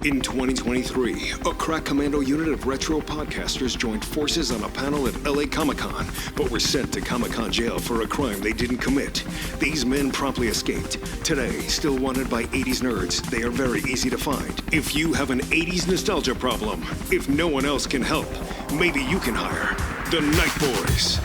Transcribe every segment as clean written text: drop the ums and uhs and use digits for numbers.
In 2023, a crack commando unit of retro podcasters joined forces on a panel at LA Comic-Con, but were sent to Comic-Con jail for a crime they didn't commit. These men promptly escaped. Today, still wanted by 80s nerds, they are very easy to find. If you have an 80s nostalgia problem, if no one else can help, maybe you can hire the Night Boys.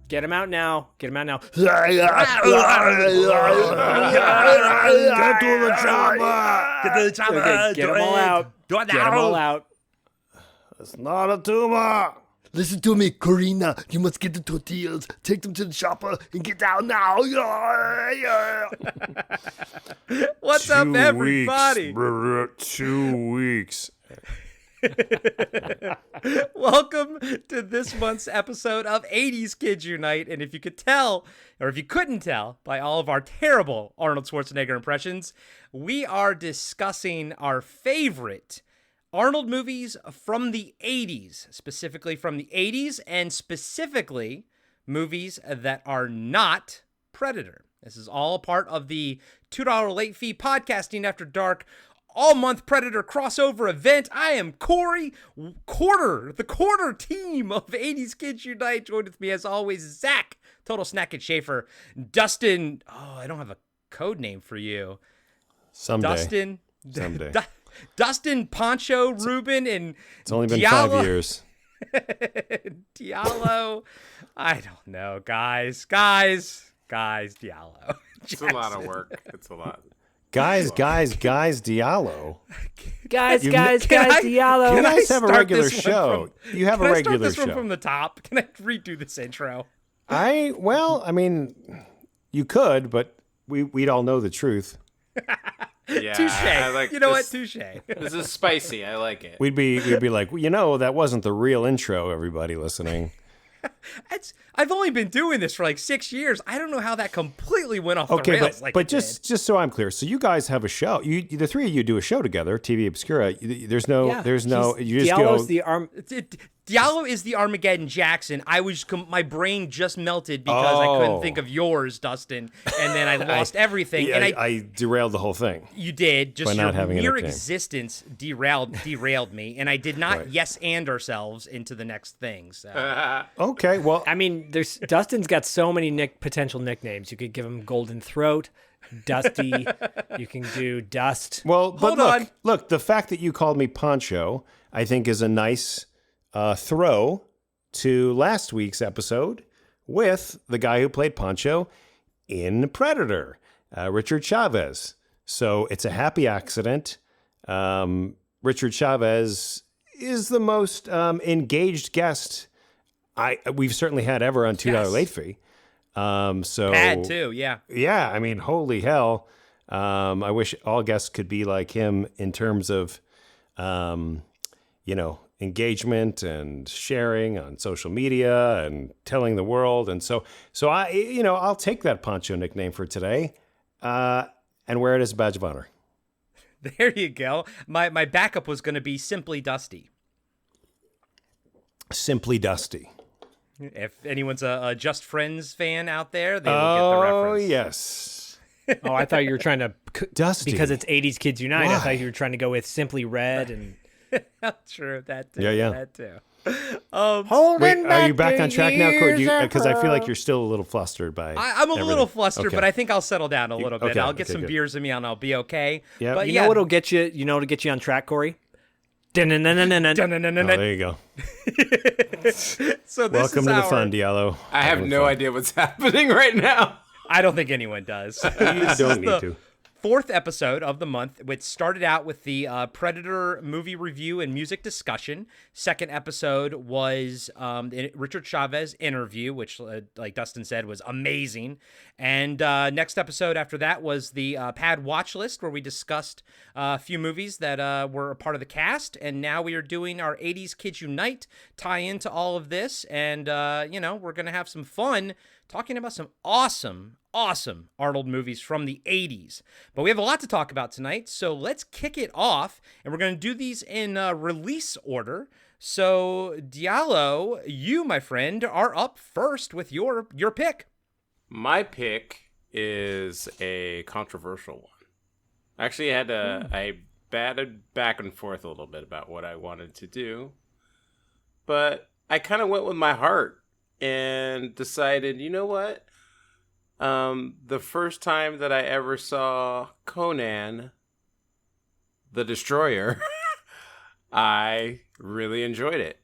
Get him out now. Get him out now. Get to the choppa. Get to the choppa. Okay, get them all out. Get them all out. It's not a tumor. Listen to me, Karina. You must get the tortillas, take them to the chopper, and get down now. What's up, everybody? 2 weeks. Welcome to this month's episode of 80s Kids Unite. And if you could tell, or if you couldn't tell by all of our terrible Arnold Schwarzenegger impressions, we are discussing our favorite Arnold movies from the 80s, specifically from the 80s, and specifically movies that are not Predator. This is all part of the $2 late fee podcasting after dark all-month Predator crossover event. I am Corey, the quarter team of 80s Kids Unite. Joined with me, as always, Zach, Total Snack and Schaefer, Dustin. Oh, I don't have a code name for you. Someday. Dustin, Poncho, Ruben, and it's only been Diallo. 5 years. Diallo. I don't know, guys, Diallo. It's a lot of work. It's a lot. Guys, Diallo. Guys, You Diallo. You guys have a regular show. You have a regular show. Can I start this one from the top? Can I redo this intro? You could, but we'd all know the truth. Yeah, touche. like you know this, what? Touche. This is spicy. I like it. We'd be like, that wasn't the real intro, everybody listening. I've only been doing this for like 6 years. I don't know how that completely went off the rails. But just so I'm clear, so you guys have a show. The three of you do a show together, TV Obscura. You just Diallo's go. Diallo is the Armageddon Jackson. My brain just melted because I couldn't think of yours, Dustin, and then I lost everything. Yeah, and I derailed the whole thing. You did. Just by not your having mere a nickname. existence derailed me, and I did not Right. yes and ourselves into the next thing. So. Okay, well, I mean, Dustin's got so many potential nicknames. You could give him Golden Throat, Dusty. You can do Dust. well, but Hold on. look, the fact that you called me Poncho, I think, is a nice throw to last week's episode with the guy who played Poncho in Predator, Richard Chavez. So it's a happy accident. Richard Chavez is the most engaged guest we've certainly had ever on $2 late fee. So Bad too, yeah. Yeah, I mean, holy hell. I wish all guests could be like him in terms of, engagement and sharing on social media and telling the world. And so I'll take that Poncho nickname for today and wear it as a badge of honor. There you go. My backup was going to be Simply Dusty. Simply Dusty. If anyone's a Just Friends fan out there, they will get the reference. Oh, yes. Oh, I thought you were trying to Dusty. because it's 80s Kids Unite. Why? I thought you were trying to go with Simply Red and True, that too. Yeah. That too. Wait, are you back on track now, Corey? Because I feel like you're still a little flustered by I'm a little flustered, Okay. but I think I'll settle down a little bit. okay, I'll get okay, some good. beers in me and I'll be okay. Yep. But you yeah, know what'll get you? You know what'll get you on track, Corey? Oh, there you go. So this Welcome is to the our- fun, Diallo. I have no idea what's happening right now. I don't think anyone does. You don't need to. fourth episode of the month, which started out with the Predator movie review and music discussion. Second episode was the Richard Chavez interview, which, like Dustin said, was amazing. And next episode after that was the Pad Watch List, where we discussed a few movies that were a part of the cast. And now we are doing our 80s Kids Unite tie into all of this. And, we're going to have some fun talking about some awesome Arnold movies from the 80s. But we have a lot to talk about tonight, so let's kick it off. And we're going to do these in release order. So, Diallo, you, my friend, are up first with your pick. My pick is a controversial one. Actually, I batted back and forth a little bit about what I wanted to do. But I kind of went with my heart and decided, you know what? The first time that I ever saw Conan the Destroyer, I really enjoyed it.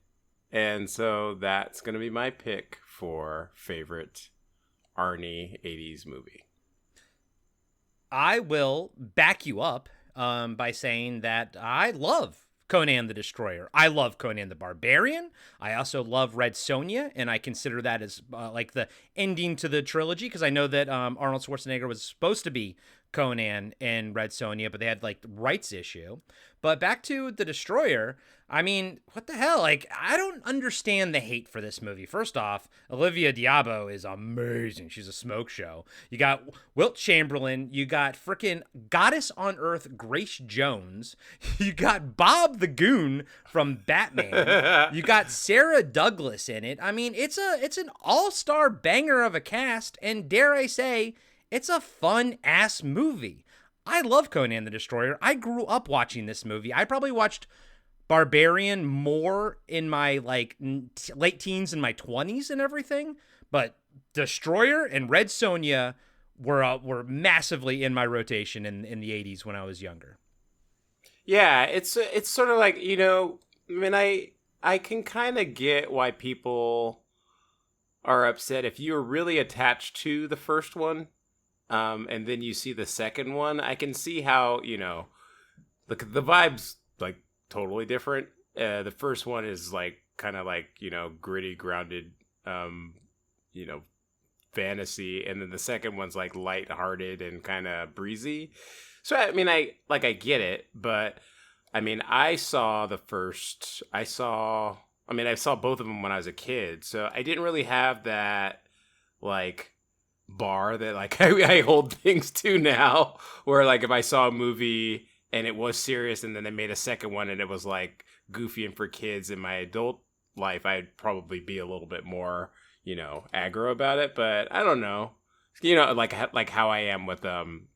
And so that's going to be my pick for favorite Arnie 80s movie. I will back you up by saying that I love Conan the Destroyer. I love Conan the Barbarian. I also love Red Sonja, and I consider that as like the ending to the trilogy, because I know that Arnold Schwarzenegger was supposed to be Conan in Red Sonja, but they had like the rights issue. But back to the Destroyer, I mean, what the hell? Like, I don't understand the hate for this movie. First off, Olivia Diabo is amazing. She's a smoke show. You got Wilt Chamberlain. You got frickin' Goddess on Earth Grace Jones. You got Bob the Goon from Batman. You got Sarah Douglas in it. I mean, it's an all-star banger of a cast, and dare I say, it's a fun-ass movie. I love Conan the Destroyer. I grew up watching this movie. I probably watched Barbarian more in my late teens and my 20s and everything, but Destroyer and Red Sonja were massively in my rotation in the 80s when I was younger. Yeah, it's sort of like, I mean, I can kind of get why people are upset if you're really attached to the first one. And then you see the second one, I can see how, the vibe's like totally different. The first one is like kind of like, gritty, grounded, fantasy. And then the second one's like lighthearted and kind of breezy. So, I mean, I get it, but I mean, I saw both of them when I was a kid. So I didn't really have that like bar that like I hold things to now, where like if I saw a movie and it was serious and then they made a second one and it was like goofy and for kids in my adult life, I'd probably be a little bit more aggro about it. But I don't know, like how I am with Phantom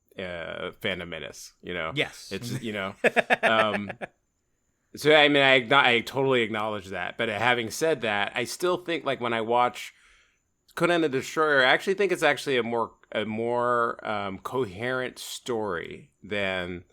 Menace, Yes, it's so I mean I totally acknowledge that, but having said that, I still think like when I watch Conan the Destroyer, I actually think it's actually a more coherent story than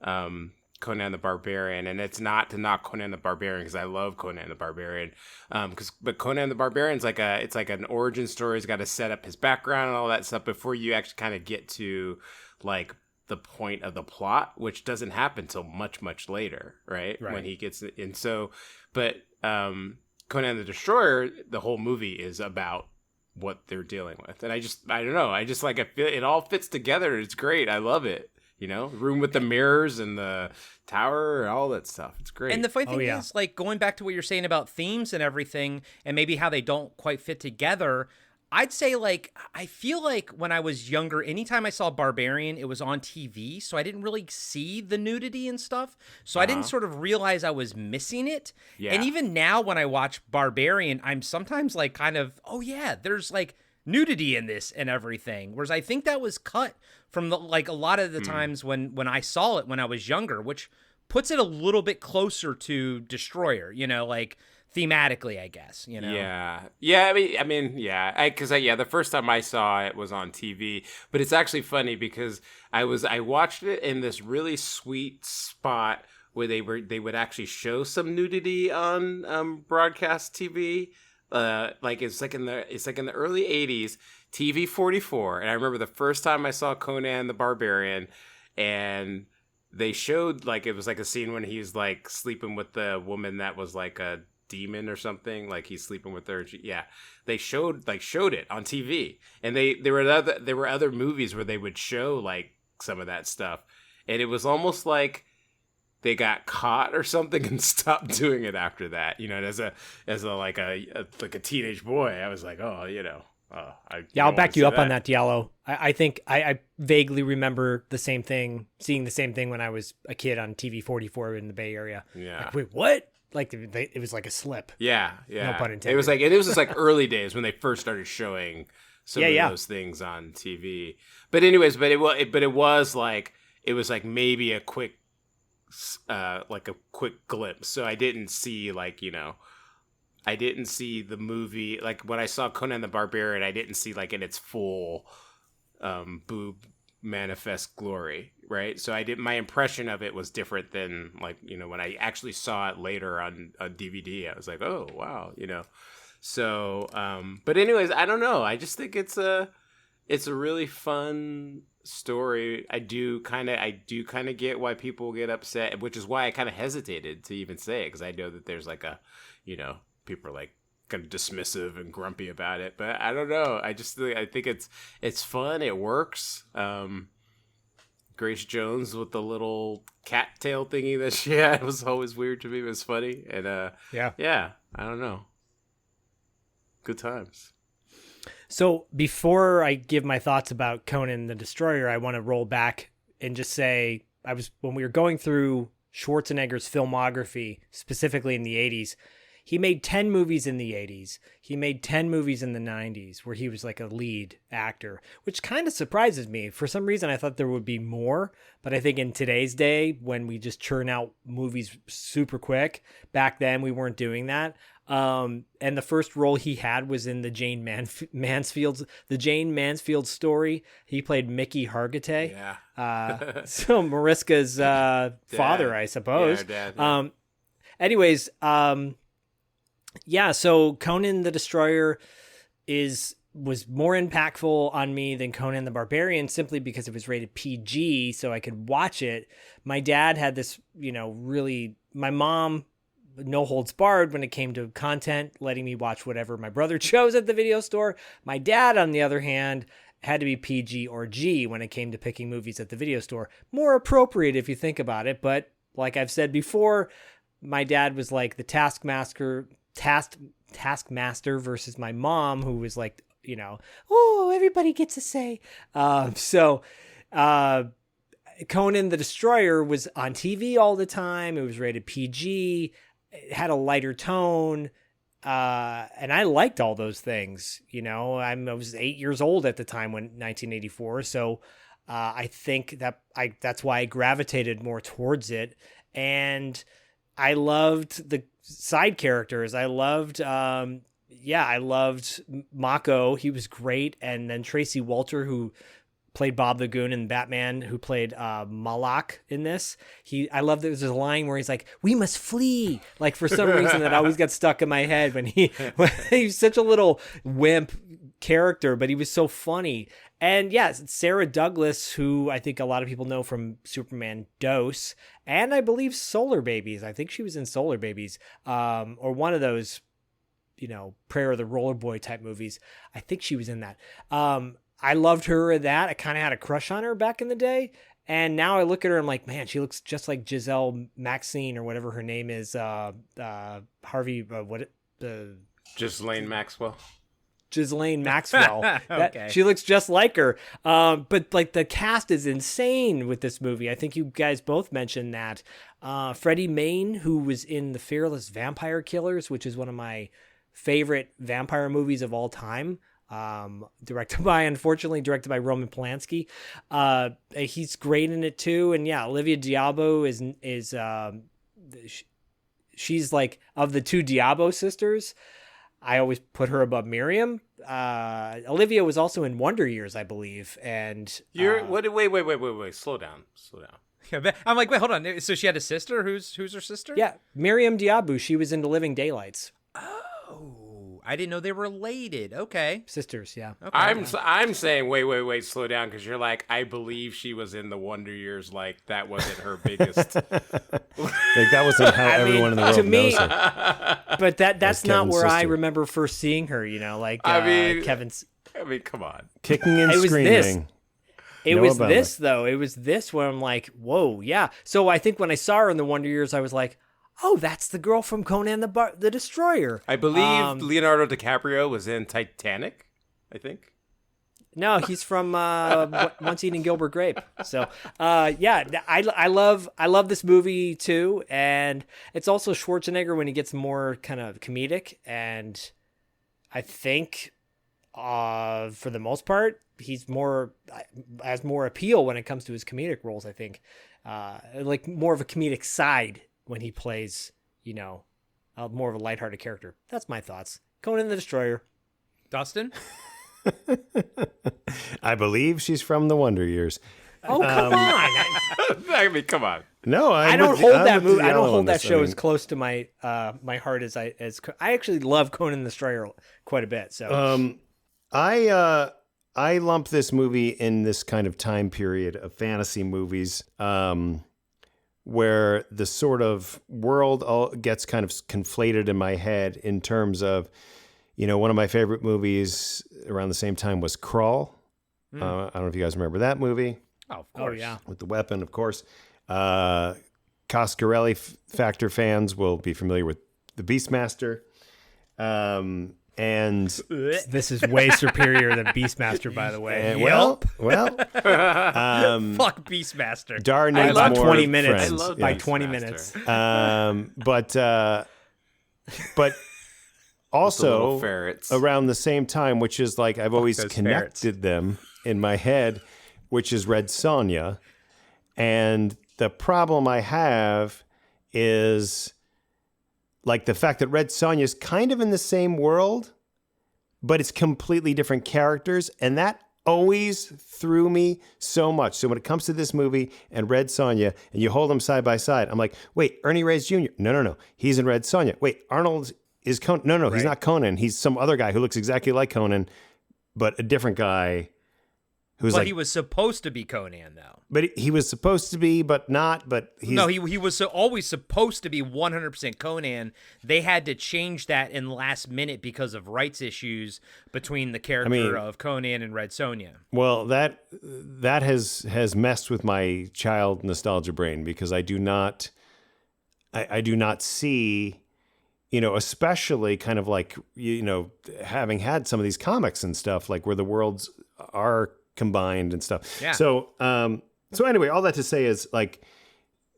Conan the Barbarian. And it's not to knock Conan the Barbarian, because I love Conan the Barbarian. But Conan the Barbarian's it's like an origin story. He's got to set up his background and all that stuff before you actually kind of get to like the point of the plot, which doesn't happen until much, much later, right? When he gets in. So, but Conan the Destroyer, the whole movie is about what they're dealing with. And I don't know. I just like, I feel it all fits together. It's great. I love it. Room with the mirrors and the tower and all that stuff. It's great. And the funny thing is, like, going back to what you're saying about themes and everything, and maybe how they don't quite fit together, I'd say, like, I feel like when I was younger, anytime I saw Barbarian, it was on TV, so I didn't really see the nudity and stuff. So I didn't sort of realize I was missing it. Yeah. And even now when I watch Barbarian, I'm sometimes like kind of, oh yeah, there's like nudity in this and everything. Whereas I think that was cut from the like a lot of the times when I saw it when I was younger, which puts it a little bit closer to Destroyer, like thematically, I guess, Yeah. I mean, because the first time I saw it was on TV, but it's actually funny because I watched it in this really sweet spot where they would actually show some nudity on broadcast TV. It's like in the early 80s, TV 44, and I remember the first time I saw Conan the Barbarian. and they showed like it was like a scene when he's like sleeping with the woman that was like a demon or something, like he's sleeping with her. Yeah, they showed it on TV, and there were other movies where they would show like some of that stuff, and it was almost like they got caught or something and stopped doing it after that. You know, and as a teenage boy, I was like, oh, you know. I'll back you up on that, Diallo. I think I vaguely remember seeing the same thing when I was a kid on TV 44 in the Bay Area. Yeah. Like, wait, what? Like it was like a slip. Yeah. No pun intended. It was just like early days when they first started showing some of those things on TV. But anyways, it was like maybe a quick glimpse. So I didn't see the movie. Like when I saw Conan the Barbarian, I didn't see like in its full boob manifest glory, right? So my impression of it was different than like, you know, when I actually saw it later on DVD. I was like, oh wow, you know. So but anyways, I don't know. I just think it's a really fun story. I do kind of get why people get upset, which is why I kind of hesitated to even say it, because I know that there's like a, you know, people are like kind of dismissive and grumpy about it, but I don't know. I think it's fun. It works. Grace Jones with the little cat tail thingy that she had was always weird to me. It was funny, and yeah. I don't know. Good times. So before I give my thoughts about Conan the Destroyer, I want to roll back and just say when we were going through Schwarzenegger's filmography, specifically in the 80s. He made 10 movies in the 80s. He made 10 movies in the 90s where he was like a lead actor, which kind of surprises me. For some reason, I thought there would be more. But I think in today's day, when we just churn out movies super quick, back then we weren't doing that. And the first role he had was in the Jane Mansfield story. He played Mickey Hargitay. Yeah. So Mariska's father, I suppose. Yeah, dad. Anyways, yeah, so Conan the Destroyer was more impactful on me than Conan the Barbarian, simply because it was rated PG, so I could watch it. My dad had this, you know, my mom, no holds barred when it came to content, letting me watch whatever my brother chose at the video store. My dad, on the other hand, had to be PG or G when it came to picking movies at the video store. More appropriate if you think about it, but like I've said before, my dad was like the taskmaster versus my mom, who was like, you know, oh, everybody gets a say. So Conan the Destroyer was on TV all the time. It was rated PG. It had a lighter tone. And I liked all those things. You know, I was 8 years old at the time when 1984. So I think that's why I gravitated more towards it. And I loved the side characters. I loved Mako. He was great. And then Tracy Walter, who played Bob the Goon in Batman, who played Malak in this. I love that there's a line where he's like, "We must flee." Like, for some reason that always got stuck in my head when he's such a little wimp character, but he was so funny. And yes, Sarah Douglas, who I think a lot of people know from Superman Dose, and I believe Solar Babies. I think she was in Solar Babies, or one of those, you know, Prayer of the Roller Boy type movies. I think she was in that. I loved her in that. I kind of had a crush on her back in the day. And now I look at her and I'm like, man, she looks just like Giselle Maxine or whatever her name is. Ghislaine Maxwell. Ghislaine Maxwell. Okay. She looks just like her. But like the cast is insane with this movie. I think you guys both mentioned that. Freddie Mayne, who was in The Fearless Vampire Killers, which is one of my favorite vampire movies of all time. Directed by Roman Polanski. He's great in it too. And yeah, Olivia Diabo is she's like, of the two Diabo sisters, I always put her above Miriam. Olivia was also in Wonder Years, I believe. And wait, slow down. I'm like, wait, hold on. So she had a sister? Who's her sister? Yeah, Miriam Diabu. She was in The Living Daylights. Oh, I didn't know they were related. Okay. Sisters, yeah. Okay. I'm saying wait, slow down, because you're like, I believe she was in the Wonder Years. Like that wasn't her biggest. Like that wasn't how everyone in the world to me- knows her. But that's not Kevin's where I sister. remember first seeing her. Like I mean, Kevin's. I mean, come on. Kicking and It was screaming. this. It Noah was Baumbach. this though. It was this where I'm like, whoa, yeah. So I think when I saw her in the Wonder Years, I was like, oh, that's the girl from Conan the Destroyer. I believe Leonardo DiCaprio was in Titanic. I think. No, he's from Once Eating Gilbert Grape. So, yeah, I love this movie too, and it's also Schwarzenegger when he gets more kind of comedic, and I think, for the most part, he's has more appeal when it comes to his comedic roles. I think, like more of a comedic side when he plays, more of a lighthearted character. That's my thoughts. Conan the Destroyer. Dustin? I believe she's from the Wonder Years. Oh, come on. I mean, come on. No, I don't hold that movie. I don't Diallo on hold that this. show I as mean, close to my my heart as I actually love Conan the Destroyer quite a bit. So I lump this movie in this kind of time period of fantasy movies, where the sort of world all gets kind of conflated in my head in terms of, one of my favorite movies around the same time was Crawl. I don't know if you guys remember that movie. Oh, of course. yeah. With the weapon, of course. Coscarelli Factor fans will be familiar with the Beastmaster. And this is way superior than Beastmaster, by the way. well, Fuck Beastmaster. Dar needs About more 20 minutes. friends. I love By Yes. 20 Beastmaster. minutes. But also little ferrets. around the same time, which is like I've always those connected them in my head, which is Red Sonja. And the problem I have is like the fact that Red Sonja is kind of in the same world, but it's completely different characters. And that always threw me so much. So when it comes to this movie and Red Sonja, and you hold them side by side, I'm like, wait, Ernie Reyes Jr. No. He's in Red Sonja. Wait, Arnold is Conan. No, he's not Conan. He's some other guy who looks exactly like Conan, but a different guy who's But like, he was supposed to be Conan, though. but he was supposed to be, but not, but he's. No, he was always supposed to be 100% Conan. They had to change that in the last minute because of rights issues between the character of Conan and Red Sonja. Well, that has messed with my child nostalgia brain because I do not see, especially kind of like, having had some of these comics and stuff, like where the worlds are combined and stuff. Yeah. So anyway, all that to say is like,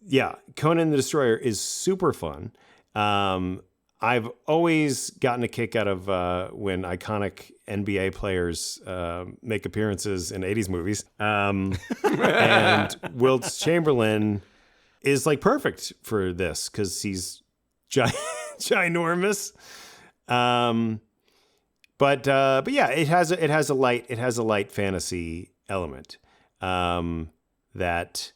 yeah, Conan the Destroyer is super fun. I've always gotten a kick out of when iconic NBA players make appearances in 80s movies. And Wilt Chamberlain is like perfect for this because he's ginormous. But yeah, it has a light fantasy element that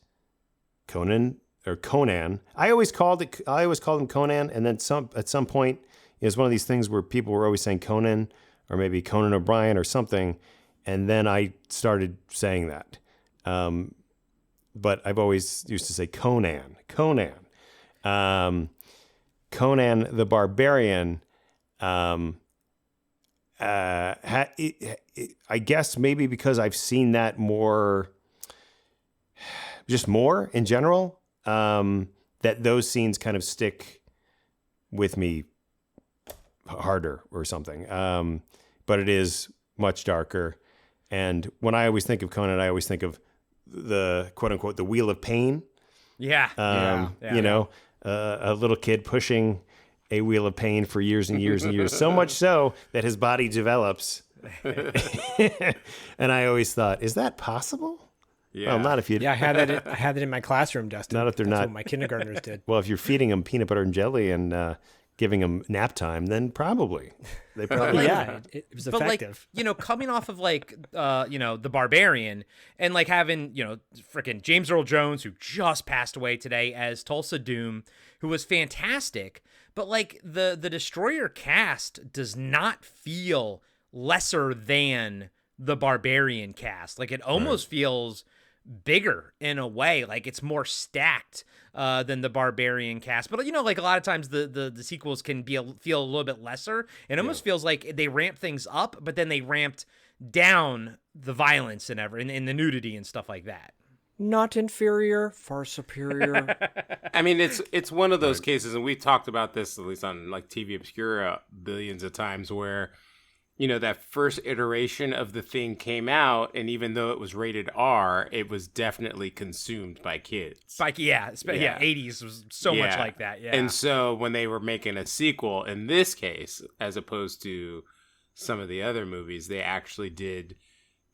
Conan. I always called him Conan, and then at some point it was one of these things where people were always saying Conan or maybe Conan O'Brien or something, and then I started saying that. But I've always used to say Conan. Conan the Barbarian. I guess maybe because I've seen that more in general, that those scenes kind of stick with me harder or something. But it is much darker. And when I always think of Conan, I always think of the quote unquote, the Wheel of Pain. Yeah. A little kid pushing a wheel of pain for years and years and years, so much so that his body develops. And I always thought, is that possible? Yeah. Well, not if you. Yeah, I had that in my classroom, Dustin. Not if they're That's not- what my kindergartners did. Well, if you're feeding them peanut butter and jelly and giving them nap time, then probably they probably. Yeah, it was But effective. like, coming off of like, the Barbarian and like having, freaking James Earl Jones, who just passed away today as Tulsa Doom, who was fantastic. but like the Destroyer cast does not feel lesser than the Barbarian cast. Like it almost feels bigger in a way, like it's more stacked than the Barbarian cast. But you know, like a lot of times the sequels can feel a little bit lesser. It almost feels like they ramp things up, but then they ramped down the violence and in the nudity and stuff like that. Not inferior, far superior. I mean, it's one of those cases, and we talked about this at least on like TV Obscura billions of times, where you know that first iteration of the thing came out, and even though it was rated R, it was definitely consumed by kids. Like 80s was so much like that. Yeah, and so when they were making a sequel, in this case, as opposed to some of the other movies, they actually did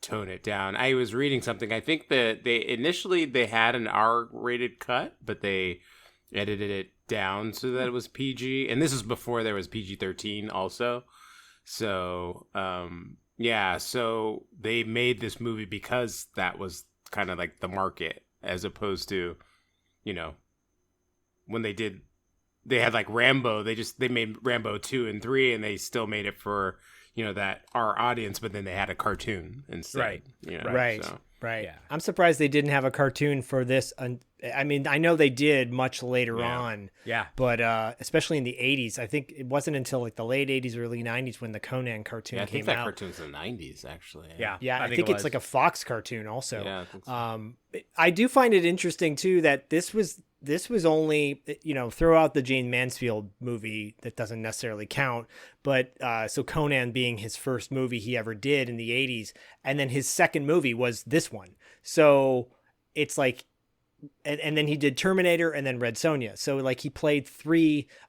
tone it down. I was reading something. I think that they initially had an R-rated cut, but they edited it down so that it was PG. And this is before there was PG-13 also. So, so they made this movie because that was kind of like the market, as opposed to, you know, when they had like Rambo, they made Rambo 2 and 3 and they still made it for, you know, that our audience, but then they had a cartoon instead. Right. You know, Right. So. Right. Yeah. I'm surprised they didn't have a cartoon for this. I mean, I know they did much later on. Yeah. But especially in the 80s, I think it wasn't until like the late 80s, early 90s when the Conan cartoon Yeah, I came think that out. cartoon's in the 90s, actually. Yeah. Yeah, I think it it's was. like a Fox cartoon also. Yeah, I think so. I do find it interesting too that this was only, you know, throw out the Jane Mansfield movie that doesn't necessarily count, but so Conan being his first movie he ever did in the 80s, and then his second movie was this one. So it's like, and then he did Terminator and then Red Sonja. So like he played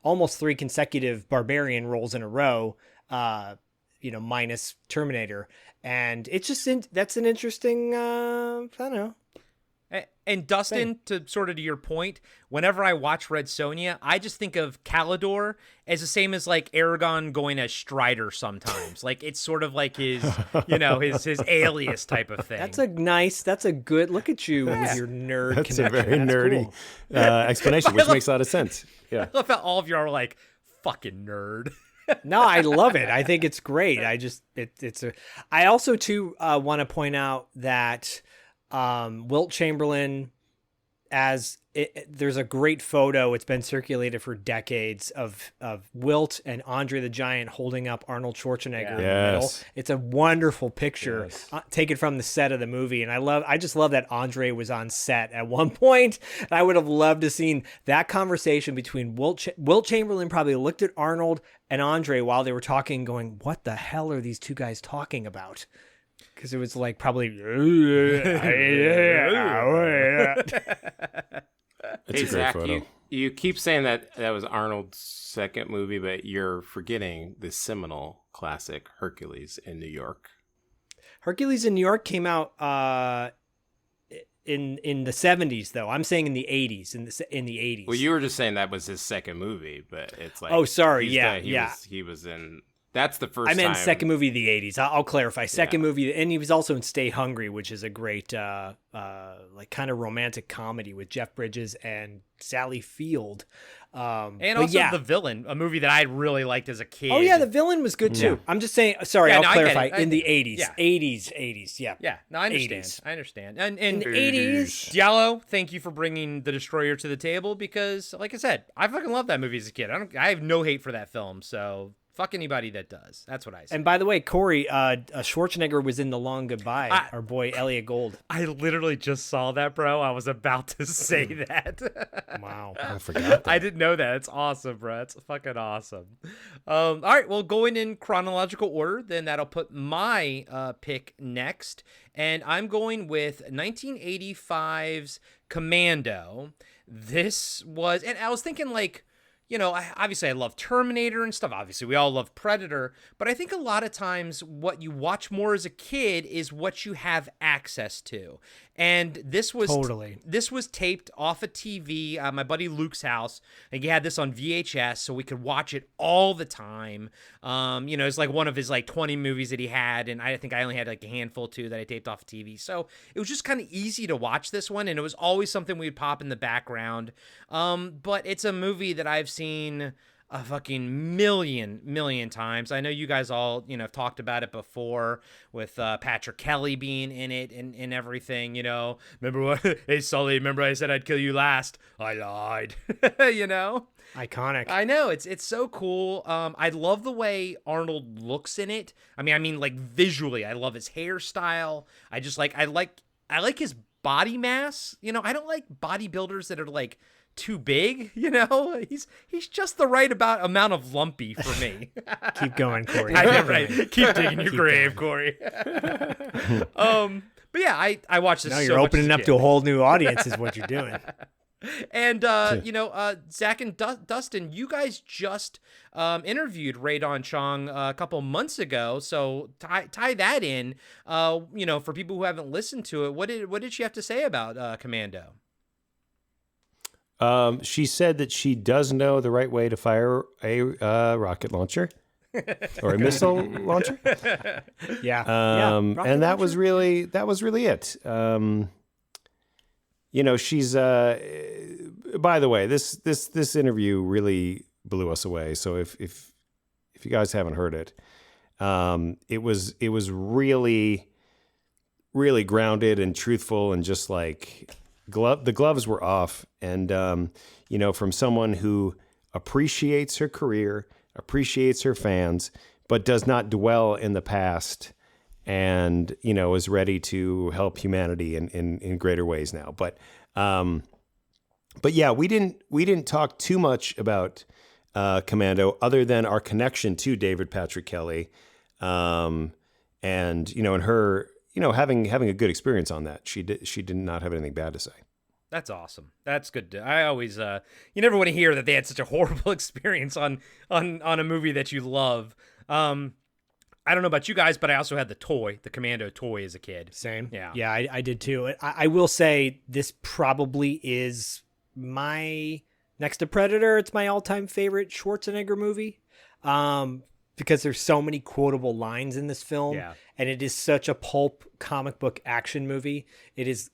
almost three consecutive Barbarian roles in a row, you know, minus Terminator. And it's just, that's an interesting, I don't know. And Dustin, to sort of to your point, whenever I watch Red Sonja, I just think of Calidor as the same as like Aragon going as Strider sometimes. Like it's sort of like his, you know, his alias type of thing. That's a good, look at you with your nerd That's connection. a very nerdy explanation, which makes a lot of sense. Yeah. I love how all of you are like, fucking nerd. No, I love it. I think it's great. I also too want to point out that Wilt Chamberlain, there's a great photo. It's been circulated for decades of Wilt and Andre the Giant holding up Arnold Schwarzenegger in the middle. Yes. It's a wonderful picture taken from the set of the movie. And I just love that Andre was on set at one point. And I would have loved to seen that conversation between Wilt Chamberlain probably looked at Arnold and Andre while they were talking going, what the hell are these two guys talking about? Because it was like probably. It's Hey, a great Zach, photo. you keep saying that was Arnold's second movie, but you're forgetting the seminal classic Hercules in New York. Hercules in New York came out in the 70s, though. I'm saying in the 80s. In the 80s. Well, you were just saying that was his second movie, but it's like. Oh, sorry. He was in. That's the first. I meant time. second movie of the 80s. I'll clarify. Second movie, and he was also in Stay Hungry, which is a great like kind of romantic comedy with Jeff Bridges and Sally Field. And also The Villain, a movie that I really liked as a kid. Oh yeah, The Villain was good too. I'm just saying. Sorry, I'll clarify. In the 80s, yeah. 80s. Yeah. Yeah, no, I understand. 80s. I understand. And In the 80s. Diallo, thank you for bringing The Destroyer to the table because, like I said, I fucking love that movie as a kid. I have no hate for that film, so fuck anybody that does. That's what I say. And by the way, Corey, Schwarzenegger was in The Long Goodbye. Our boy Elliot Gould. I literally just saw that, bro. I was about to say that. Wow. I forgot that. I didn't know that. It's awesome, bro. It's fucking awesome. All right, well, going in chronological order, then that'll put my pick next. And I'm going with 1985's Commando. This was, and I was thinking like, you know, obviously I love Terminator and stuff. Obviously, we all love Predator. But I think a lot of times what you watch more as a kid is what you have access to. And this was this was taped off a TV, my buddy Luke's house. And he had this on VHS, so we could watch it all the time. You know, it's like one of his like 20 movies that he had, and I think I only had like a handful too that I taped off TV. So it was just kind of easy to watch this one, and it was always something we'd pop in the background. But it's a movie that I've seen a fucking million times. I know you guys all, have talked about it before with Patrick Kelly being in it and everything, Remember what? Hey, Sully, remember I said I'd kill you last? I lied. Iconic. I know, it's so cool. I love the way Arnold looks in it. I mean, like visually, I love his hairstyle. I just I like his body mass. I don't like bodybuilders that are like too big. He's just the right amount of lumpy for me. Keep going, Corey. I know, right? Keep digging your grave, Corey. But yeah, I watched this. Now so you're much opening as a up kid. to a whole new audience, is what you're doing. And Zach and Dustin, you guys just interviewed Radon Chong a couple months ago, so tie that in. For people who haven't listened to it, what did she have to say about Commando? She said that she does know the right way to fire a rocket launcher or a missile launcher. Yeah. And that was really it. She's by the way, this interview really blew us away. So if you guys haven't heard it, it was really, really grounded and truthful, and just like the gloves were off. And from someone who appreciates her career, appreciates her fans, but does not dwell in the past, and is ready to help humanity in greater ways now. But yeah, we didn't talk too much about Commando, other than our connection to David Patrick Kelly, and her having a good experience on that. She did not have anything bad to say. That's awesome. That's good. I always, you never want to hear that they had such a horrible experience on a movie that you love. I don't know about you guys, but I also had the Commando toy as a kid. Same. Yeah. Yeah, I did too. I will say this probably is my, next to Predator, it's my all-time favorite Schwarzenegger movie. Because there's so many quotable lines in this film. Yeah. And it is such a pulp comic book action movie. It is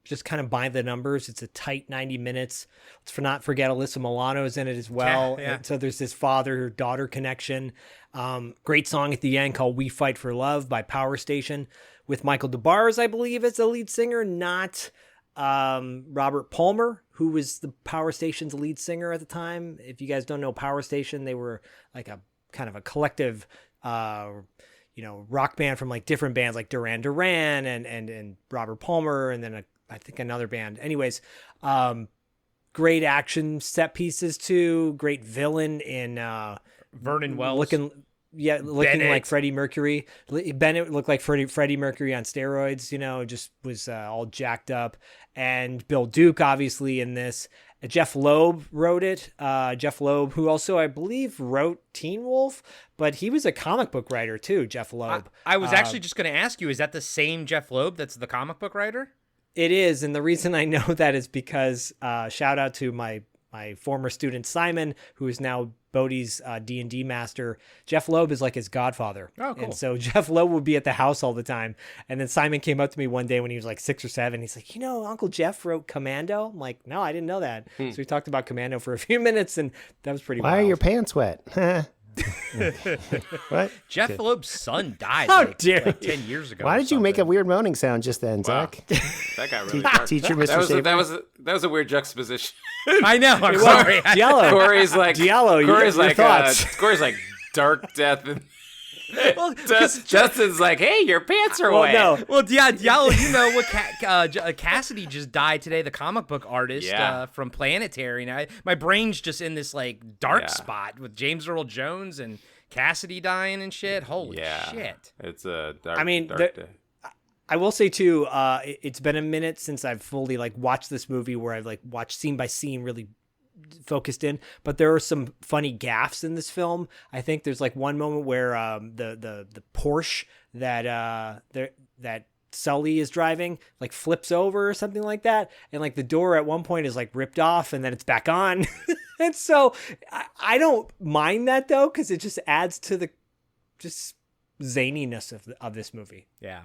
just kind of by the numbers. It's a tight 90 minutes. Let's not forget Alyssa Milano's in it as well. Yeah. And so there's this father-daughter connection. Great song at the end called We Fight for Love by Power Station, with Michael DeBarres, I believe, as the lead singer, not Robert Palmer, who was the Power Station's lead singer at the time. If you guys don't know Power Station, they were like a kind of a collective rock band from like different bands like Duran Duran and Robert Palmer, and then I think another band. Anyways, great action set pieces too. Great villain in Vernon Wells. Looking Bennett. like Freddie Mercury. Bennett looked like Freddie Mercury on steroids, just was all jacked up. And Bill Duke, obviously, in this. Jeff Loeb wrote it. Jeff Loeb, who also, I believe, wrote Teen Wolf, but he was a comic book writer too, Jeff Loeb. I was actually just going to ask you, is that the same Jeff Loeb that's the comic book writer? It is, and the reason I know that is because shout out to my former student Simon, who is now Bodie's D&D master. Jeff Loeb is like his godfather. Oh, cool. And so Jeff Loeb would be at the house all the time. And then Simon came up to me one day when he was like 6 or 7. He's like, Uncle Jeff wrote Commando? I'm like, no, I didn't know that. So we talked about Commando for a few minutes, and that was pretty wild. Why are your pants wet? What? Jeff Loeb's son died How like dare 10 years ago. Why or did you make a something. weird moaning sound just then, Wow. Zach? That got really dark. Teacher, Mr. Saber? That was a weird juxtaposition. I know. I'm sorry. Diallo. Corey's like Diallo, Corey's your like thoughts. Corey's like dark death, and Well, 'cause Justin's like, hey, your pants are Well, wet. no. Well, yeah, Diallo, you know what? Cassidy just died today, the comic book artist from Planetary. And my brain's just in this like dark spot with James Earl Jones and Cassidy dying and shit. Holy shit! It's a dark. I mean, dark day. I will say too, it's been a minute since I've fully like watched this movie where I've like watched scene by scene, really focused in. But there are some funny gaffes in this film. I think there's like one moment where the Porsche that Sully is driving like flips over or something like that, and like the door at one point is like ripped off and then it's back on. And so I don't mind that though, because it just adds to the just zaniness of this movie. Yeah.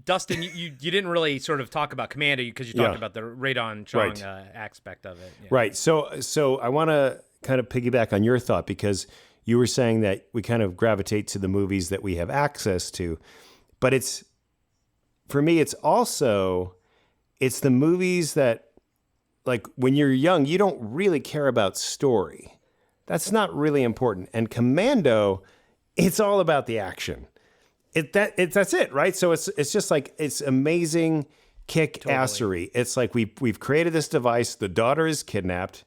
Dustin, you didn't really sort of talk about Commando because you talked about the Radon Chong aspect of it. Yeah. Right. So I want to kind of piggyback on your thought, because you were saying that we kind of gravitate to the movies that we have access to, but for me, it's the movies that, like, when you're young, you don't really care about story. That's not really important. And Commando, it's all about the action. That's it, right? So it's just like, it's amazing kick-assery. Totally. It's like we've created this device. The daughter is kidnapped.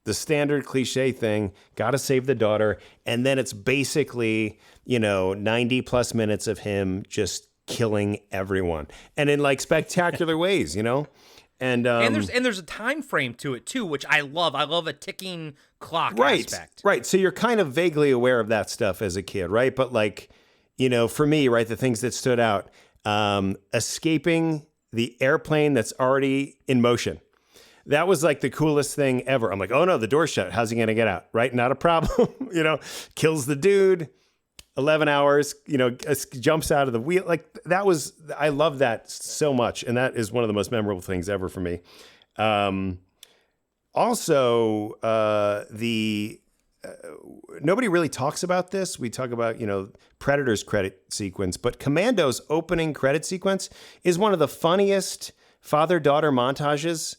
The standard cliche thing, got to save the daughter. And then it's basically, 90 plus minutes of him just killing everyone. And in like spectacular ways, And there's a time frame to it too, which I love. I love a ticking clock aspect. Right. So you're kind of vaguely aware of that stuff as a kid, right? But like, for me, right, the things that stood out, escaping the airplane that's already in motion. That was like the coolest thing ever. I'm like, oh no, the door's shut. How's he going to get out? Right? Not a problem. Kills the dude, 11 hours, jumps out of the wheel. Like I love that so much. And that is one of the most memorable things ever for me. Nobody really talks about this. We talk about, Predator's credit sequence, but Commando's opening credit sequence is one of the funniest father-daughter montages.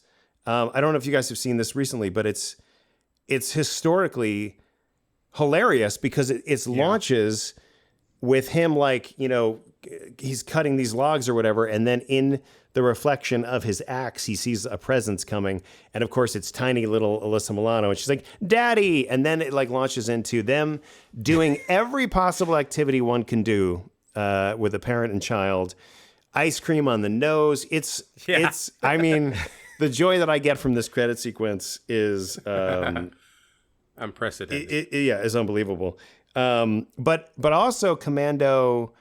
I don't know if you guys have seen this recently, but it's historically hilarious because it launches with him like, he's cutting these logs or whatever, and then in the reflection of his axe, he sees a presence coming, and of course it's tiny little Alyssa Milano, and she's like, "Daddy!" And then it like launches into them doing every possible activity one can do with a parent and child. Ice cream on the nose. It's. I mean, the joy that I get from this credit sequence is unprecedented. Is unbelievable. But also Commando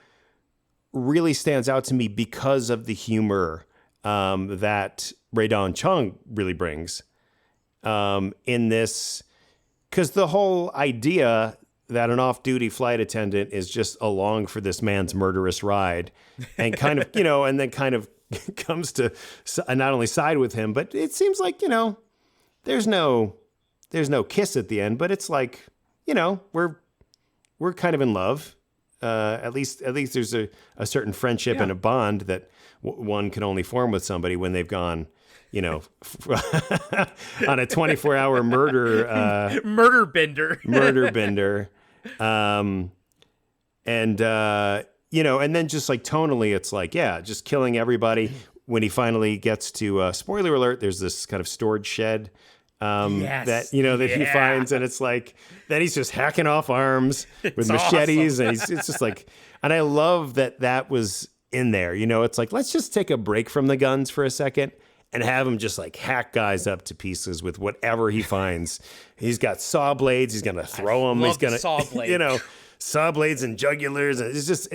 really stands out to me because of the humor that Rae Dawn Chong really brings in this, because the whole idea that an off-duty flight attendant is just along for this man's murderous ride and kind of, and then kind of comes to not only side with him, but it seems like, there's no kiss at the end, but it's like, we're kind of in love. At least there's a certain friendship and a bond that one can only form with somebody when they've gone, on a 24-hour murder bender. And then just like tonally, it's like, just killing everybody. When he finally gets to, spoiler alert, there's this kind of storage shed that he finds, and it's like, then he's just hacking off arms with machetes, awesome. And it's just like, and I love that was in there. It's like, let's just take a break from the guns for a second and have him just like hack guys up to pieces with whatever he finds. He's got saw blades. He's gonna throw them. He's gonna saw blades. Saw blades and jugulars. And it's just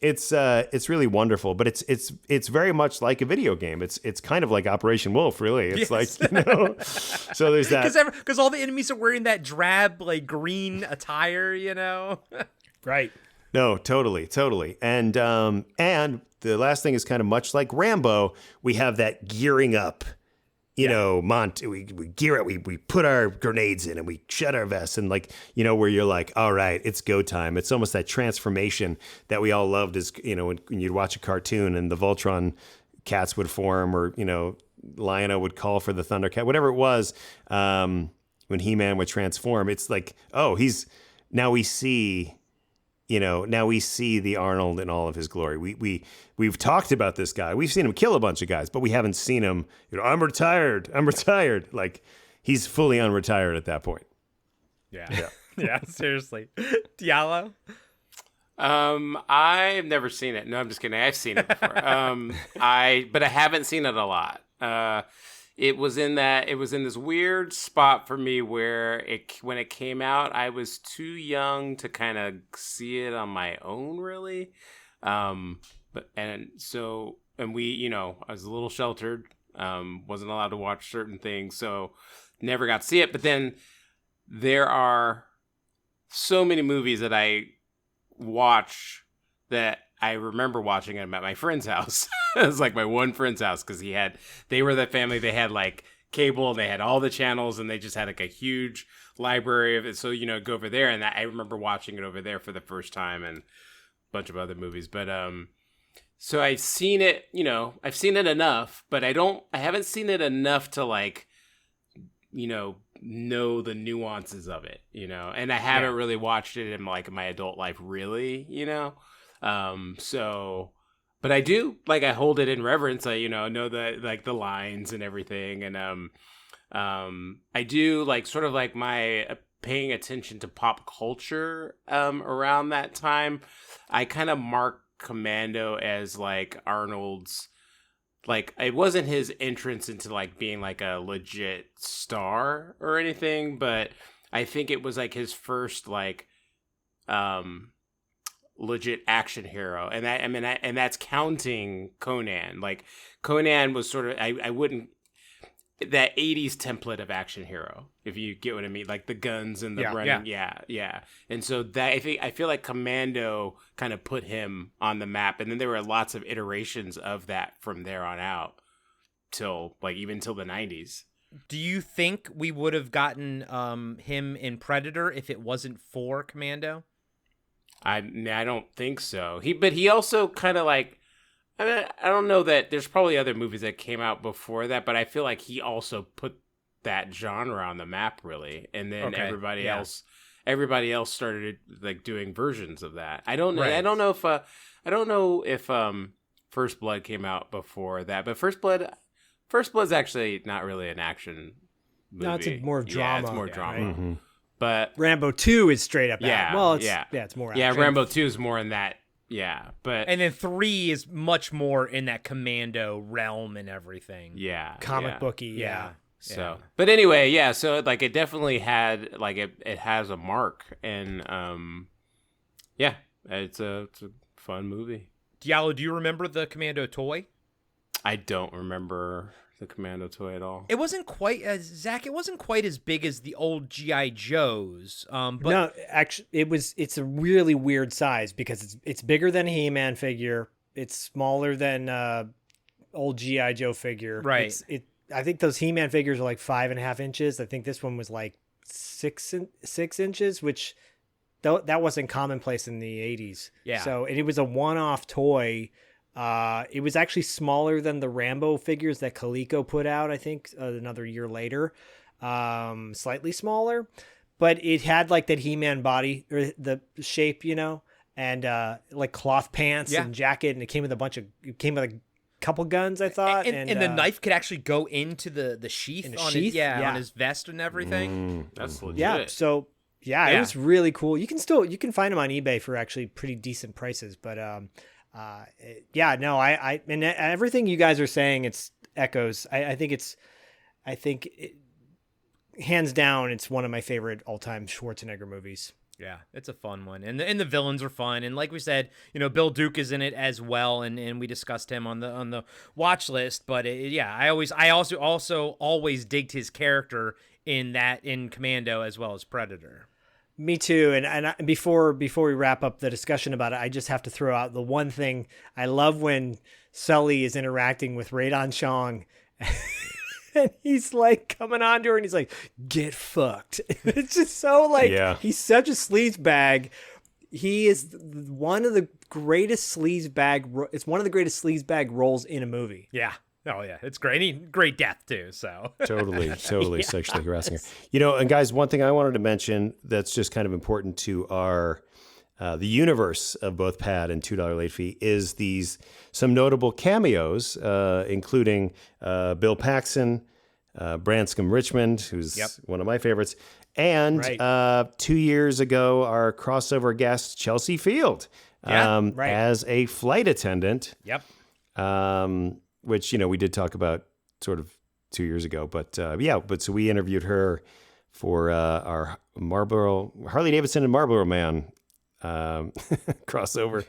it's really wonderful. But it's very much like a video game. It's kind of like Operation Wolf, really. It's like So there's that because all the enemies are wearing that drab like green attire. Right. No, totally. And the last thing is kind of much like Rambo. We have that gearing up, we gear it, we put our grenades in and we shut our vests, and like, where you're like, all right, it's go time. It's almost that transformation that we all loved as, when you'd watch a cartoon and the Voltron cats would form, or, Lion-O would call for the Thundercat, whatever it was, when He-Man would transform. It's like, now we see the Arnold in all of his glory. We've talked about this guy. We've seen him kill a bunch of guys, but we haven't seen him, I'm retired. Like, he's fully unretired at that point. Yeah. Yeah, seriously. Diallo? I've never seen it. No, I'm just kidding. I've seen it before. But I haven't seen it a lot. It was in this weird spot for me where when it came out, I was too young to kind of see it on my own, really. I was a little sheltered, wasn't allowed to watch certain things, so never got to see it. But then there are so many movies that I watch that I remember watching them at my friend's house. It was like my one friend's house because they were that family. They had like cable and they had all the channels and they just had like a huge library of it. So, go over there. And I remember watching it over there for the first time and a bunch of other movies. But, so I've seen it, I've seen it enough, but I haven't seen it enough to like, know the nuances of it, and I haven't really watched it in like my adult life, really, so, but I do like, I hold it in reverence. I, know the, like the lines and everything. And, I do like sort of like my paying attention to pop culture, around that time. I kind of mark Commando as like Arnold's, like, it wasn't his entrance into like being like a legit star or anything, but I think it was like his first like legit action hero. And that, and that's counting Conan. Like Conan was sort of, I wouldn't, that 80s template of action hero, if you get what I mean, like the guns and the running. Yeah. And so that, I feel like Commando kind of put him on the map. And then there were lots of iterations of that from there on out till like even till the 90s. Do you think we would have gotten him in Predator if it wasn't for Commando? I don't think so. But he also kind of like, I mean, I don't know that there's probably other movies that came out before that, but I feel like he also put that genre on the map, really. And then everybody else started like doing versions of that. I don't know. Right. I don't know if First Blood came out before that, but First Blood's actually not really an action movie. No, it's more drama. Yeah, it's more drama. Right? Mm-hmm. But Rambo 2 is straight up. It's more. Yeah, action. Rambo 2 is more in that. Yeah, but and then 3 is much more in that Commando realm and everything. Yeah, comic booky. Yeah. So, but anyway, yeah. So like, it definitely had like it has a mark, and yeah, it's a fun movie. Diallo, do you remember the Commando toy? I don't remember the Commando toy at all. It wasn't quite as Zach. It wasn't quite as big as the old GI Joes. But no, actually, it's a really weird size because it's bigger than a He-Man figure. It's smaller than old GI Joe figure. Right. I think those He-Man figures are like 5.5 inches. I think this one was like 6 inches, which that wasn't commonplace in the 80s. Yeah. So it was a one-off toy. It was actually smaller than the Rambo figures that Coleco put out, I think, another year later. Slightly smaller, but it had like that He-Man body or the shape, and like cloth pants and jacket, and it came with a couple guns, I thought. And the knife could actually go into the sheath on sheath? On his vest and everything. That's legit. Yeah. So it was really cool. You can find them on eBay for actually pretty decent prices, but I and everything you guys are saying, it's echoes. I think hands down, it's one of my favorite all-time Schwarzenegger movies. Yeah, it's a fun one, and the villains are fun, and like we said, Bill Duke is in it as well, and we discussed him on the watch list. But I also always digged his character in Commando as well as Predator. Me too. And before we wrap up the discussion about it, I just have to throw out the one thing I love when Sully is interacting with Radon Chong. And he's like coming on to her and he's like, get fucked. It's just so like, he's such a sleazebag. He is one of the greatest sleazebag. It's one of the greatest sleazebag roles in a movie. Yeah. Oh yeah, it's great. Great death too. So totally sexually harassing her. And guys, one thing I wanted to mention that's just kind of important to our the universe of both Pad and $2 Late Fee is some notable cameos, including Bill Paxton, Branscombe Richmond, who's one of my favorites, and 2 years ago our crossover guest Chelsea Field as a flight attendant. Yep. Which, we did talk about sort of 2 years ago. But so we interviewed her for our Harley Davidson and Marlboro Man crossover,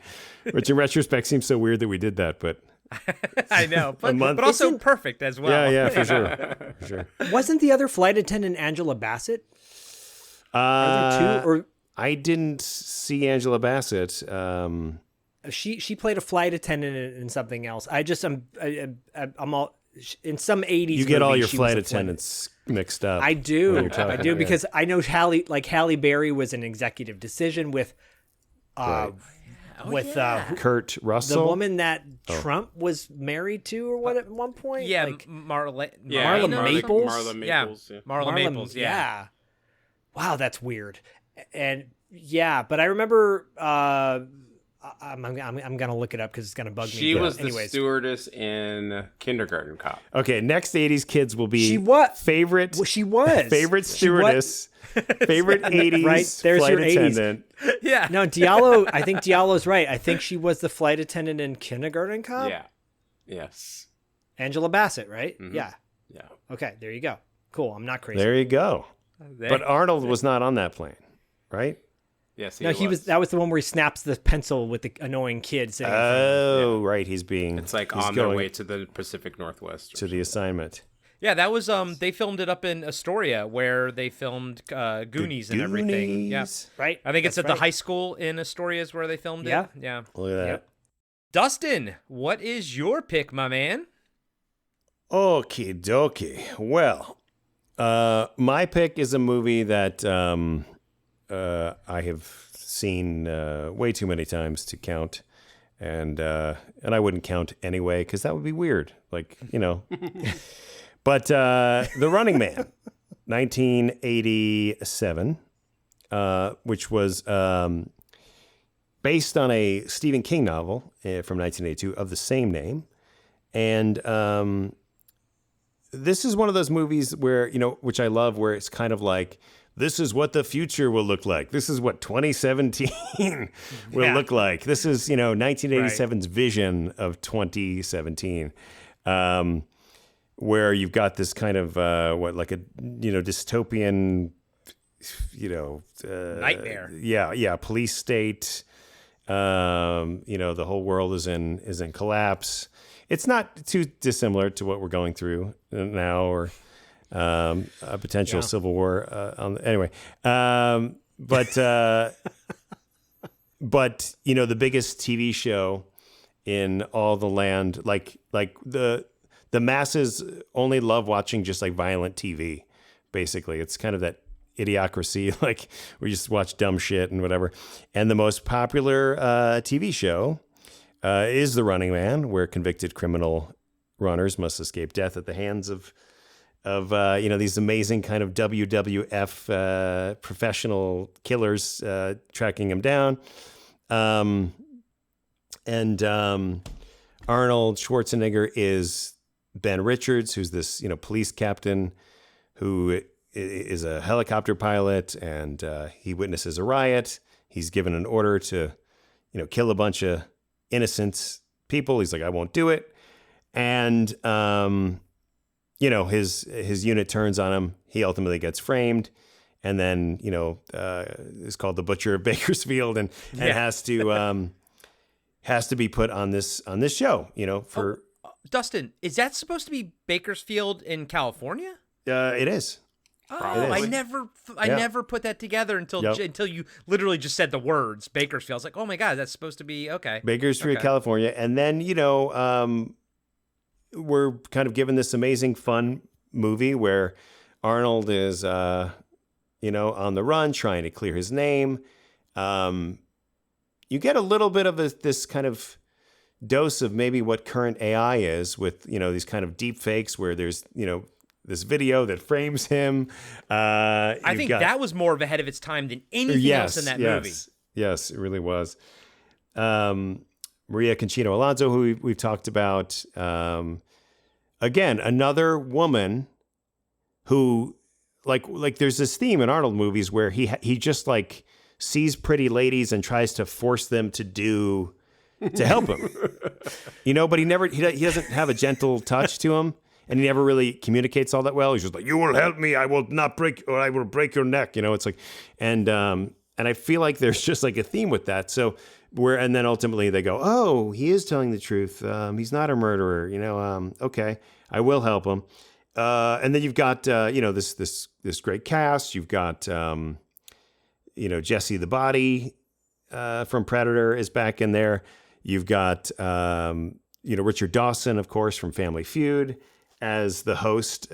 which in retrospect seems so weird that we did that. But I know, but also perfect as well. Yeah, for sure. Wasn't the other flight attendant Angela Bassett? Are there two? Or I didn't see Angela Bassett. She played a flight attendant in something else. in some 80s You get all movie, your she was flight a attendants mixed up. I do. when you're talking, I do yeah. because I know Halle Berry was an executive decision with Kurt Russell. the woman that Trump was married to or what at one point. Yeah, Like, Marla Maples? Marla Yeah, Maples. Yeah. Marla Maples. Yeah. Wow, that's weird. And yeah, but I remember. I'm gonna look it up because it's gonna bug me. She but was the anyways. stewardess in Kindergarten Cop. Okay, next 80s kids will be She what? favorite. Well, she was favorite She wa- stewardess, favorite 80s Right, there's flight your 80s. attendant. Yeah. No, Diallo. I think Diallo's right. I think she was the flight attendant in Kindergarten Cop. Yeah. Yes. Angela Bassett, right? Mhm. Yeah. Yeah. Okay, there you go. Cool. I'm not crazy. There you go. But Arnold was not on that plane, right? Yes. No, he was. That was the one where he snaps the pencil with the annoying kid sitting. in front of him. Oh, right. He's It's on their way to the Pacific Northwest. to the assignment. Yeah, that was they filmed it up in Astoria where they filmed Goonies and everything. Yeah. Goonies. Right. I think it's That's at the right. high school in Astoria is where they filmed Yeah. it. Yeah. Look at that. Yep. Dustin, what is your pick, my man? Okie dokie. Well, my pick is a movie that I have seen way too many times to count, and I wouldn't count anyway because that would be weird. Like, you know. But The Running Man, 1987, which was based on a Stephen King novel from 1982 of the same name, and this is one of those movies where, you know, which I love, where it's kind of like, this is what the future will look like. This is what 2017 will look like. This is, you know, 1987's vision of 2017, where you've got this kind of, like a, you know, dystopian, you know. Nightmare. Yeah, police state. You know, the whole world is in collapse. It's not too dissimilar to what we're going through now, or a potential civil war. Anyway, but you know, the biggest TV show in all the land, like the masses only love watching just like violent TV. Basically, it's kind of that idiocracy, like we just watch dumb shit and whatever. And the most popular TV show is The Running Man, where convicted criminal runners must escape death at the hands of you know, these amazing kind of WWF professional killers tracking them down. And Arnold Schwarzenegger is Ben Richards, who's this, you know, police captain who is a helicopter pilot, and he witnesses a riot. He's given an order to, you know, kill a bunch of innocent people. He's like, I won't do it. And, you know, his unit turns on him. He ultimately gets framed, and then, you know, is called the Butcher of Bakersfield, and has to be put on this show, you know, for. Dustin, is that supposed to be Bakersfield in California? It is. Oh, Probably. I never put that together until you literally just said the words Bakersfield. I was like, oh my God, that's supposed to be okay. Bakersfield, California. And then, you know, we're kind of given this amazing fun movie where Arnold is, you know, on the run trying to clear his name. You get a little bit of this kind of dose of maybe what current AI is with, you know, these kind of deep fakes where there's, you know, this video that frames him. I think that was more of ahead of its time than anything else in that movie. Yes, it really was. Maria Conchita Alonso, who we've talked about. Again, another woman who, like there's this theme in Arnold movies where he just like sees pretty ladies and tries to force them to help him. You know, but he doesn't have a gentle touch to him. And he never really communicates all that well. He's just like, "You will help me. I will not break, or I will break your neck." You know, it's like, and I feel like there's just like a theme with that. So and then ultimately they go, "Oh, he is telling the truth. He's not a murderer." You know, okay, I will help him. And then you've got you know, this great cast. You've got you know, Jesse the Body from Predator is back in there. You've got you know, Richard Dawson, of course, from Family Feud. as the host,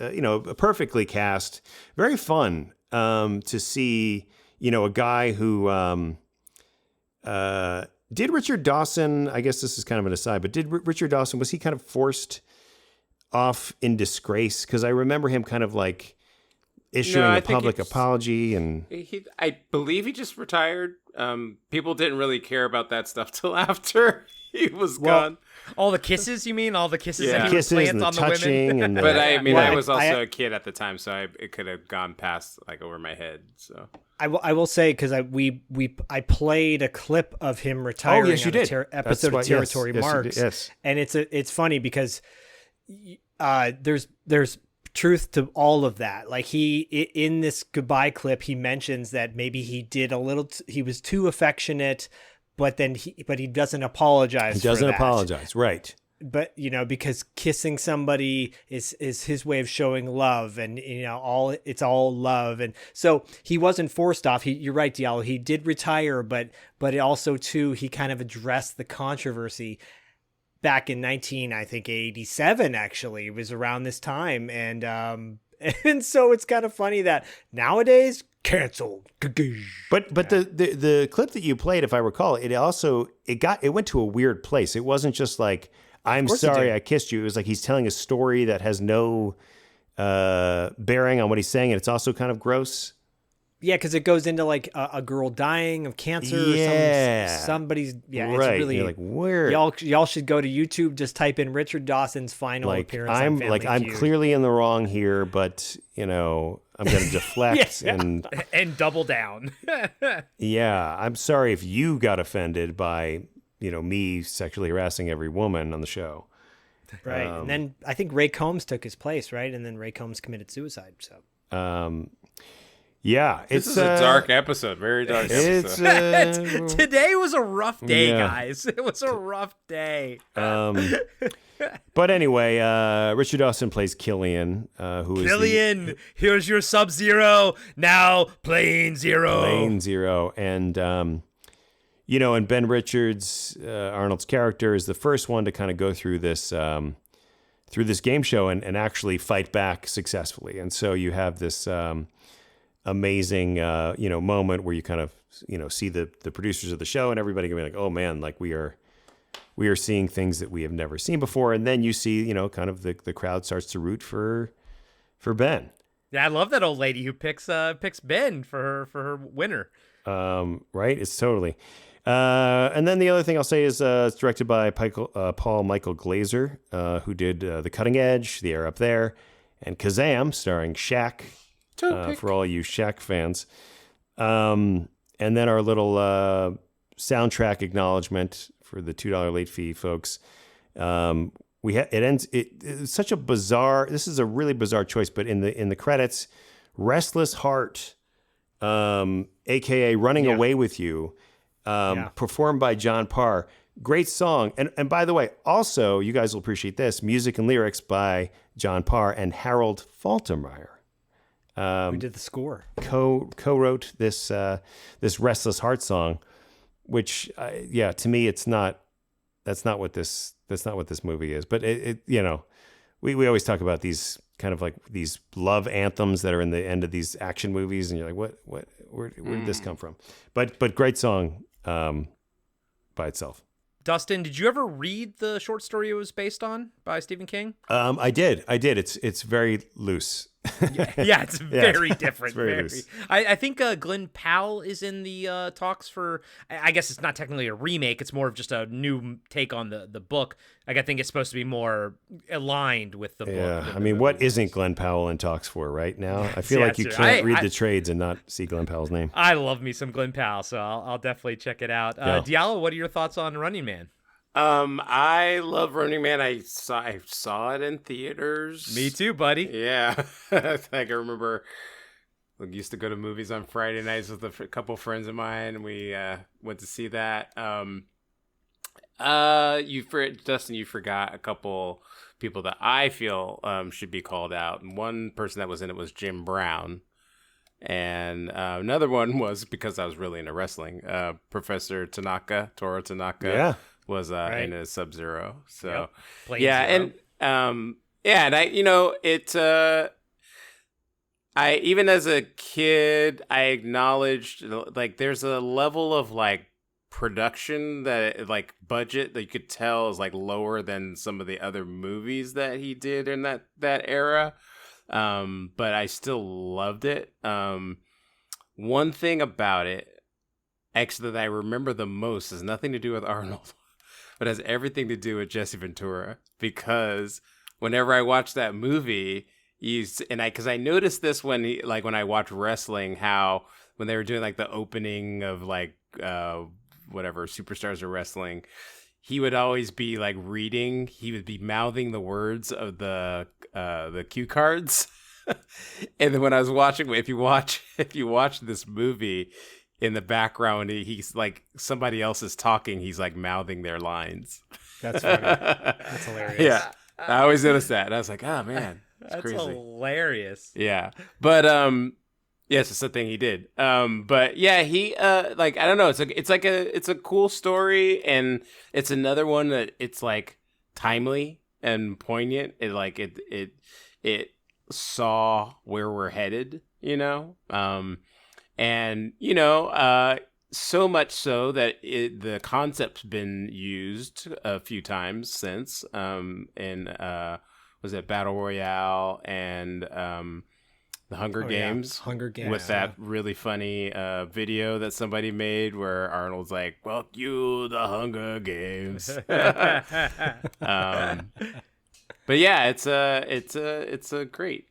perfectly cast. Very fun to see, a guy who did Richard Dawson, I guess this is kind of an aside, but did Richard Dawson, was he kind of forced off in disgrace? Because I remember him kind of like issuing a public apology, and I believe he just retired. People didn't really care about that stuff till after he was gone. All the kisses, you mean? All the kisses the that he would kisses and plant the on the touching, women? and But I was also a kid at the time, so it could have gone past like over my head. So I will say, because I played a clip of him retiring yes, you on did. Episode of Territory Marks, yes. And it's funny because there's truth to all of that. Like he in this goodbye clip, he mentions that maybe he did a little. He was too affectionate, but he doesn't apologize. He doesn't for that. apologize, right? But because kissing somebody is his way of showing love, and it's all love, and so he wasn't forced off. You're right, Diallo. He did retire, but also too he kind of addressed the controversy back in 1987. Actually, it was around this time, and so it's kind of funny that nowadays canceled. But the clip that you played, if I recall, it went to a weird place. It wasn't just like, I'm sorry I kissed you. It was like he's telling a story that has no bearing on what he's saying, and it's also kind of gross. Yeah, because it goes into like a girl dying of cancer. Yeah, or somebody's. Yeah, right. It's really. You're like, where? Y'all should go to YouTube. Just type in Richard Dawson's final appearance. I'm on Family I'm Feud. clearly in the wrong here, but I'm going to deflect and double down. Yeah, I'm sorry if you got offended by me sexually harassing every woman on the show. Right, and then I think Ray Combs took his place, right? And then Ray Combs committed suicide. So. Yeah, this is a dark episode, very dark episode. Today was a rough day, guys. It was a rough day. But anyway, Richard Dawson plays Killian, who is Killian. Here's your Sub-Zero. Now Plane Zero. Plane Zero, and and Ben Richards, Arnold's character, is the first one to kind of go through this game show and actually fight back successfully, and so you have this. Amazing, moment where you kind of, see the producers of the show and everybody can be like, oh man, like we are seeing things that we have never seen before. And then you see, kind of the crowd starts to root for Ben. Yeah. I love that old lady who picks Ben for her winner. Right. It's totally. And then the other thing I'll say is, it's directed by Paul Michael Glazer, who did The Cutting Edge, The Air Up There, and Kazam, starring Shaq. For all you Shaq fans. And then our little soundtrack acknowledgement for the $2 late fee folks. It's such a bizarre, this is a really bizarre choice, but in the credits, Restless Heart, aka Running Away with You, performed by John Parr. Great song. And by the way, also, you guys will appreciate this, music and lyrics by John Parr and Harold Faltermeyer. We did the score. Co-wrote this Restless Heart song, which to me that's not what this movie is. But we always talk about these kind of like these love anthems that are in the end of these action movies, and you're like, where did this come from? But great song by itself. Dustin, did you ever read the short story it was based on by Stephen King? I did. It's very loose. Yeah, it's very different. It's very loose. I think Glenn Powell is in the talks for. I guess it's not technically a remake. It's more of just a new take on the book. Like, I think it's supposed to be more aligned with the book. Yeah, I mean, what isn't Glenn Powell in talks for right now? I feel like you can't read the trades and not see Glenn Powell's name. I love me some Glenn Powell, so I'll definitely check it out. Diallo, what are your thoughts on Running Man? I love Running Man. I saw it in theaters. Me too, buddy. Yeah. Like, I remember I used to go to movies on Friday nights with a couple friends of mine, and we went to see that. Dustin, you forgot a couple people that I feel should be called out. And one person that was in it was Jim Brown. And another one was, because I was really into wrestling, Professor Toru Tanaka. Yeah. Was in a Sub-Zero. So Zero. and Yeah, and I even as a kid, I acknowledged like there's a level of like production that like budget that you could tell is like lower than some of the other movies that he did in that era. But I still loved it. One thing about it, actually, that I remember the most has nothing to do with Arnold, but has everything to do with Jesse Ventura. Because whenever I watch that movie, because I noticed this when I watch wrestling, how when they were doing like the opening of like whatever Superstars of Wrestling, he would always be like reading. He would be mouthing the words of the cue cards. And then when I was watching, if you watch this movie, in the background, he's like somebody else is talking. He's like mouthing their lines. That's funny. That's hilarious. Yeah, I always noticed that, and I was like, oh man. That's crazy. Hilarious. Yeah. But yes, it's something he did. But yeah, he like I don't know, it's a cool story, and it's another one that it's like timely and poignant. It saw where we're headed, you know? And you know, so much so that the concept's been used a few times since in was it Battle Royale and the Hunger Games? Yeah. Hunger Games. With that really funny video that somebody made where Arnold's like, "Well, you the Hunger Games." But yeah, it's a great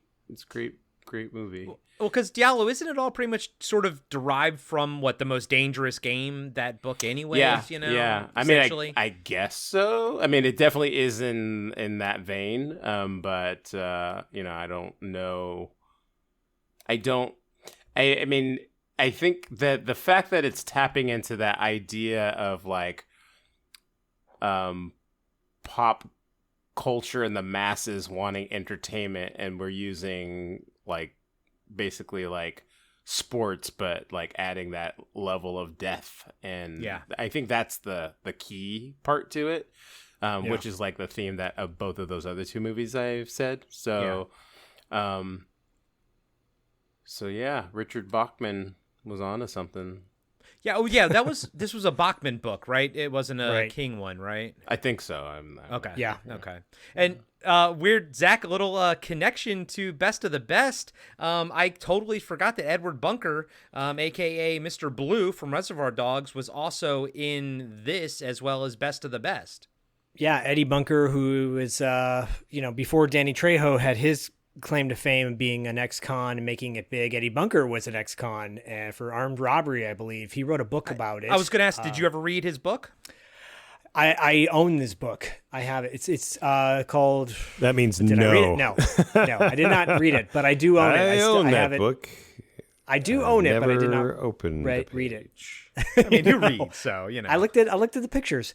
movie. Well, because Diallo, isn't it all pretty much sort of derived from what the most dangerous game, that book anyways, Yeah, you know? yeah. I mean, I guess so. I mean, it definitely is in that vein. But you know, I don't know. I mean, I think that the fact that it's tapping into that idea of like pop culture and the masses wanting entertainment, and we're using like basically like sports, but like adding that level of death, and yeah, I think that's the key part to it, which is like the theme that of both of those other two movies I've said. So so yeah, Richard Bachman was onto something. Yeah. Oh, yeah. This was a Bachman book, right? It wasn't a King one, right? I think so. Okay. Yeah. Okay. And weird, Zach, a little connection to Best of the Best. I totally forgot that Edward Bunker, aka Mr. Blue from Reservoir Dogs, was also in this as well as Best of the Best. Yeah, Eddie Bunker, who is before Danny Trejo had his claim to fame of being an ex-con and making it big. Eddie Bunker was an ex-con for armed robbery, I believe. He wrote a book about it. I was going to ask, did you ever read his book? I own this book. I have it. It's called. That means did no. I read it? No, I did not read it, but I do own it. I own I that have book. I do own it, but I did not open read it. I mean, you read, so you know. I looked at the pictures.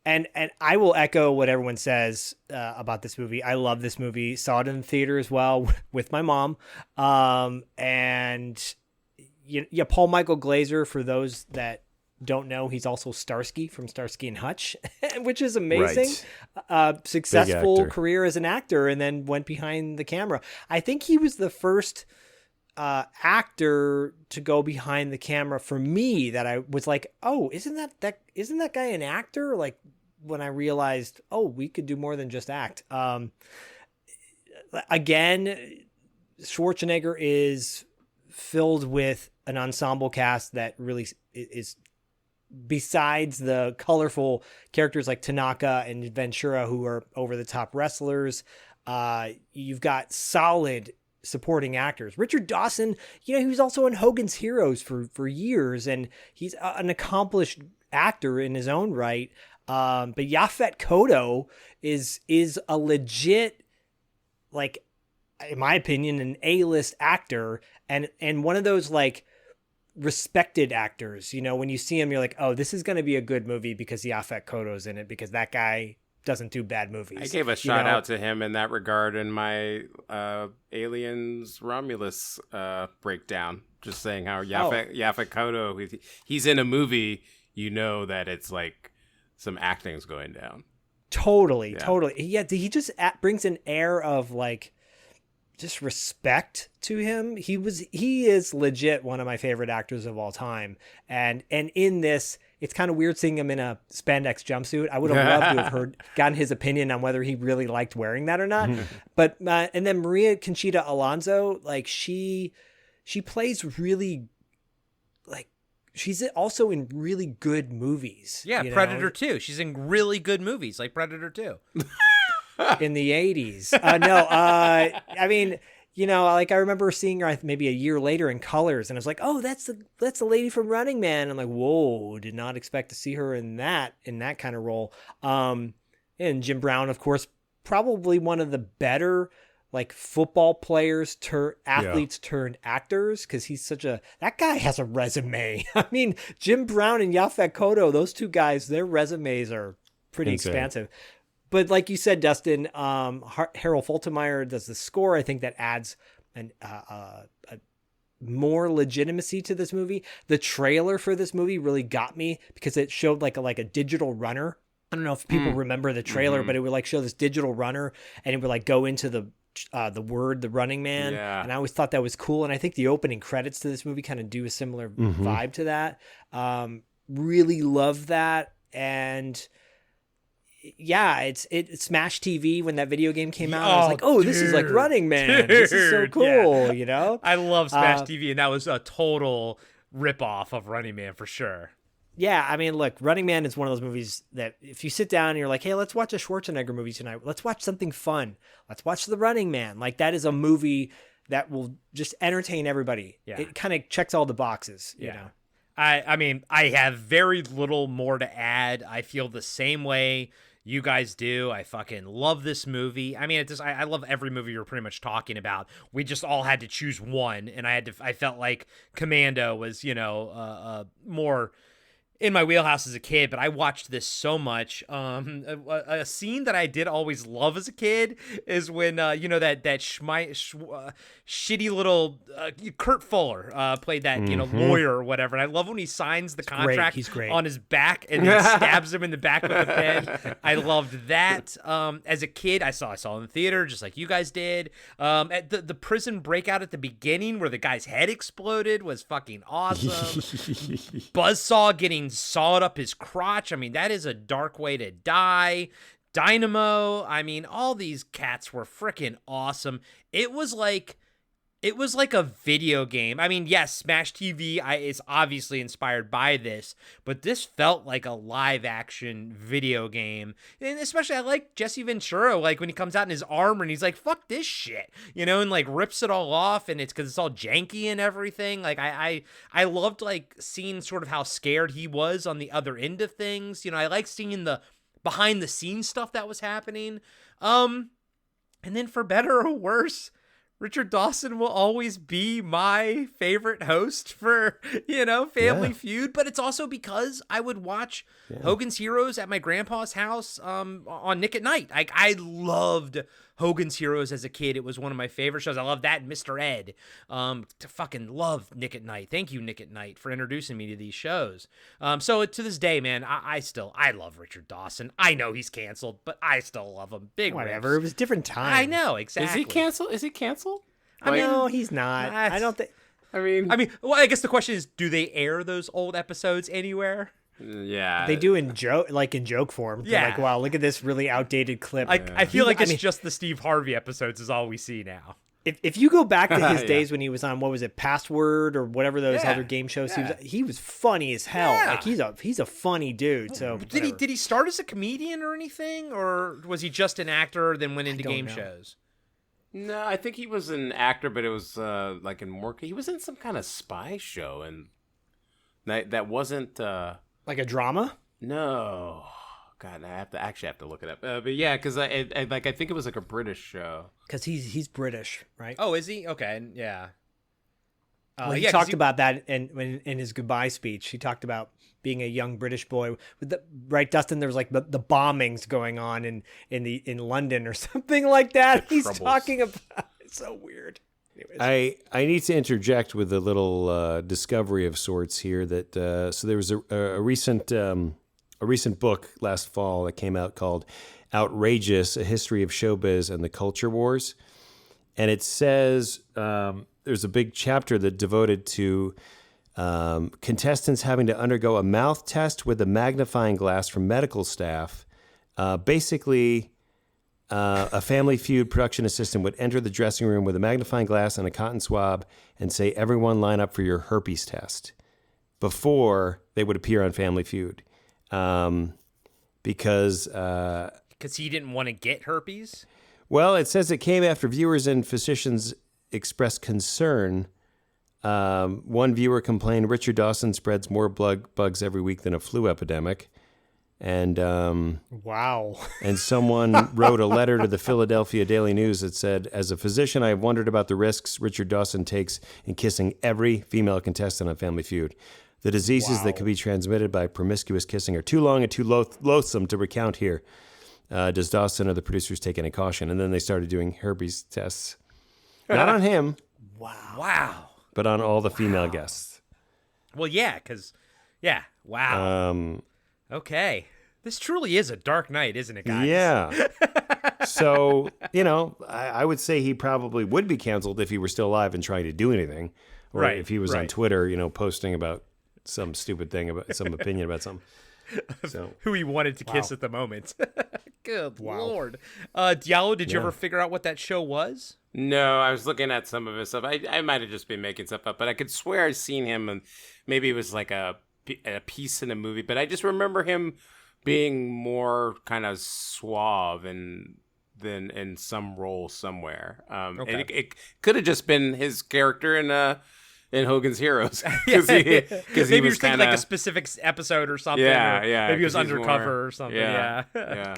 And I will echo what everyone says about this movie. I love this movie. Saw it in the theater as well with my mom. And Paul Michael Glaser, for those that don't know, he's also Starsky from Starsky and Hutch, which is amazing. Right. Successful career as an actor, and then went behind the camera. I think he was the first actor to go behind the camera for me that I was like, oh, isn't that guy an actor? Like, when I realized, oh, we could do more than just act. Again, Schwarzenegger is filled with an ensemble cast that really is, besides the colorful characters like Tanaka and Ventura, who are over-the-top wrestlers, you've got solid supporting actors. Richard Dawson, he was also in Hogan's Heroes for years, and he's an accomplished actor in his own right. But Yaphet Kotto is a legit, like, in my opinion, an A-list actor, and one of those like respected actors. When you see him, you're like, oh, this is going to be a good movie because Yaphet Kotto's in it, because that guy doesn't do bad movies. I gave a shout out to him in that regard in my Aliens Romulus breakdown, just saying how Yaphet Kotto, he's in a movie, that it's like some acting's going down. Totally. Yeah, he just brings an air of like just respect to him. He is legit one of my favorite actors of all time. And in this, it's kind of weird seeing him in a spandex jumpsuit. I would have loved to have gotten his opinion on whether he really liked wearing that or not. But and then Maria Conchita Alonso, like she plays really like she's also in really good movies. Yeah, Predator 2. She's in really good movies like Predator 2. In the 80s. I mean, like I remember seeing her maybe a year later in Colors, and I was like, oh, that's the lady from Running Man. I'm like, whoa, did not expect to see her in that kind of role. And Jim Brown, of course, probably one of the better like football players athletes turned actors, because that guy has a resume. I mean, Jim Brown and Yaphet Kotto, those two guys, their resumes are pretty expansive. But like you said, Dustin, Harold Faltermeyer does the score. I think that adds a more legitimacy to this movie. The trailer for this movie really got me because it showed like a digital runner. I don't know if people remember the trailer, but it would like show this digital runner, and it would like go into the Running Man. Yeah. And I always thought that was cool. And I think the opening credits to this movie kind of do a similar vibe to that. Really love that. And yeah, it's Smash TV when that video game came out. I was like, oh, this is like Running Man. This is so cool, I love Smash TV, and that was a total ripoff of Running Man for sure. Yeah, I mean, look, Running Man is one of those movies that if you sit down and you're like, hey, let's watch a Schwarzenegger movie tonight. Let's watch something fun. Let's watch The Running Man. Like, that is a movie that will just entertain everybody. Yeah. It kind of checks all the boxes, you know. I mean, I have very little more to add. I feel the same way you guys do. I fucking love this movie. I mean, I love every movie you're pretty much talking about. We just all had to choose one, and I felt like Commando was, more in my wheelhouse as a kid, but I watched this so much. A scene that I did always love as a kid is when that shitty little Kurt Fuller played that lawyer or whatever, and I love when he signs the contract He's great. on his back and then stabs him in the back with a pen. I loved that. As a kid, I saw it in the theater just like you guys did. At the prison breakout at the beginning where the guy's head exploded was fucking awesome. Buzzsaw getting sawed up his crotch. I mean, that is a dark way to die. Dynamo. I mean, all these cats were freaking awesome. It was like a video game. I mean, yes, Smash TV is obviously inspired by this, but this felt like a live action video game. And especially I like Jesse Ventura, like when he comes out in his armor and he's like, fuck this shit, and like rips it all off, and it's because it's all janky and everything. Like I loved like seeing sort of how scared he was on the other end of things. I like seeing the behind the scenes stuff that was happening. And then for better or worse, Richard Dawson will always be my favorite host for, Family Feud, but it's also because I would watch Hogan's Heroes at my grandpa's house on Nick at Night. I loved Hogan's Heroes as a kid. It was one of my favorite shows. I love that and Mr. Ed. To fucking love Nick at Night. Thank you, Nick at Night, for introducing me to these shows. So to this day, man, I love Richard Dawson. I know he's canceled, but I still love him. Whatever. It was a different time. I know, exactly. Is he canceled? No, he's not. I don't think. I mean, well, I guess the question is, do they air those old episodes anywhere? Yeah, they do in joke form. They're like, wow, look at this really outdated clip. I feel like it's just the Steve Harvey episodes is all we see now. If you go back to his days when he was on, what was it, Password or whatever those other game shows, he was funny as hell. Yeah. Like he's a funny dude. So did he start as a comedian or anything, or was he just an actor then went into game shows? No, I think he was an actor, but it was like in more. He was in some kind of spy show, and that wasn't like a drama. No, God, I have to look it up. But yeah, because I think it was like a British show. Because he's British, right? Oh, is he? Okay, yeah. Well, he talked about that in his goodbye speech. He talked about being a young British boy. Right, Dustin? There was like the bombings going on in London or something like that. He's talking about. It's so weird. Anyways. I need to interject with a little discovery of sorts here. That so there was a recent a recent book last fall that came out called Outrageous, A History of Showbiz and the Culture Wars. And it says there's a big chapter that devoted to contestants having to undergo a mouth test with a magnifying glass from medical staff. Basically, a Family Feud production assistant would enter the dressing room with a magnifying glass and a cotton swab and say, "Everyone line up for your herpes test," before they would appear on Family Feud. Because he didn't want to get herpes? Well, it says it came after viewers and physicians expressed concern. One viewer complained Richard Dawson spreads more bugs every week than a flu epidemic. And wow. And someone wrote a letter to the Philadelphia Daily News that said, "As a physician, I have wondered about the risks Richard Dawson takes in kissing every female contestant on Family Feud. The diseases that could be transmitted by promiscuous kissing are too long and too loathsome to recount here. Does Dawson or the producers take any caution?" And then they started doing herpes tests. Not on him. Wow. But on all the female guests. Well, yeah, because, wow. Okay. This truly is a dark night, isn't it, guys? Yeah. So, I would say he probably would be canceled if he were still alive and trying to do anything. Or if he was on Twitter, posting about some stupid thing, about some opinion about something. So who he wanted to kiss at the moment. Good Lord. Diallo, did you ever figure out what that show was? No, I was looking at some of his stuff. I might have just been making stuff up, but I could swear I've seen him, and maybe it was like a piece in a movie, but I just remember him being more kind of suave than in some role somewhere. And it could have just been his character in Hogan's Heroes, because he was thinking like a specific episode or something. Maybe he was undercover or something. Yeah.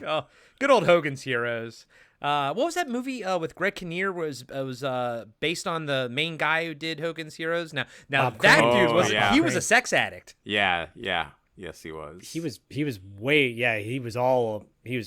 Oh, good old Hogan's Heroes. What was that movie with Greg Kinnear? Was based on the main guy who did Hogan's Heroes? Now that dude was a sex addict. Yeah. Yes, he was. He was all in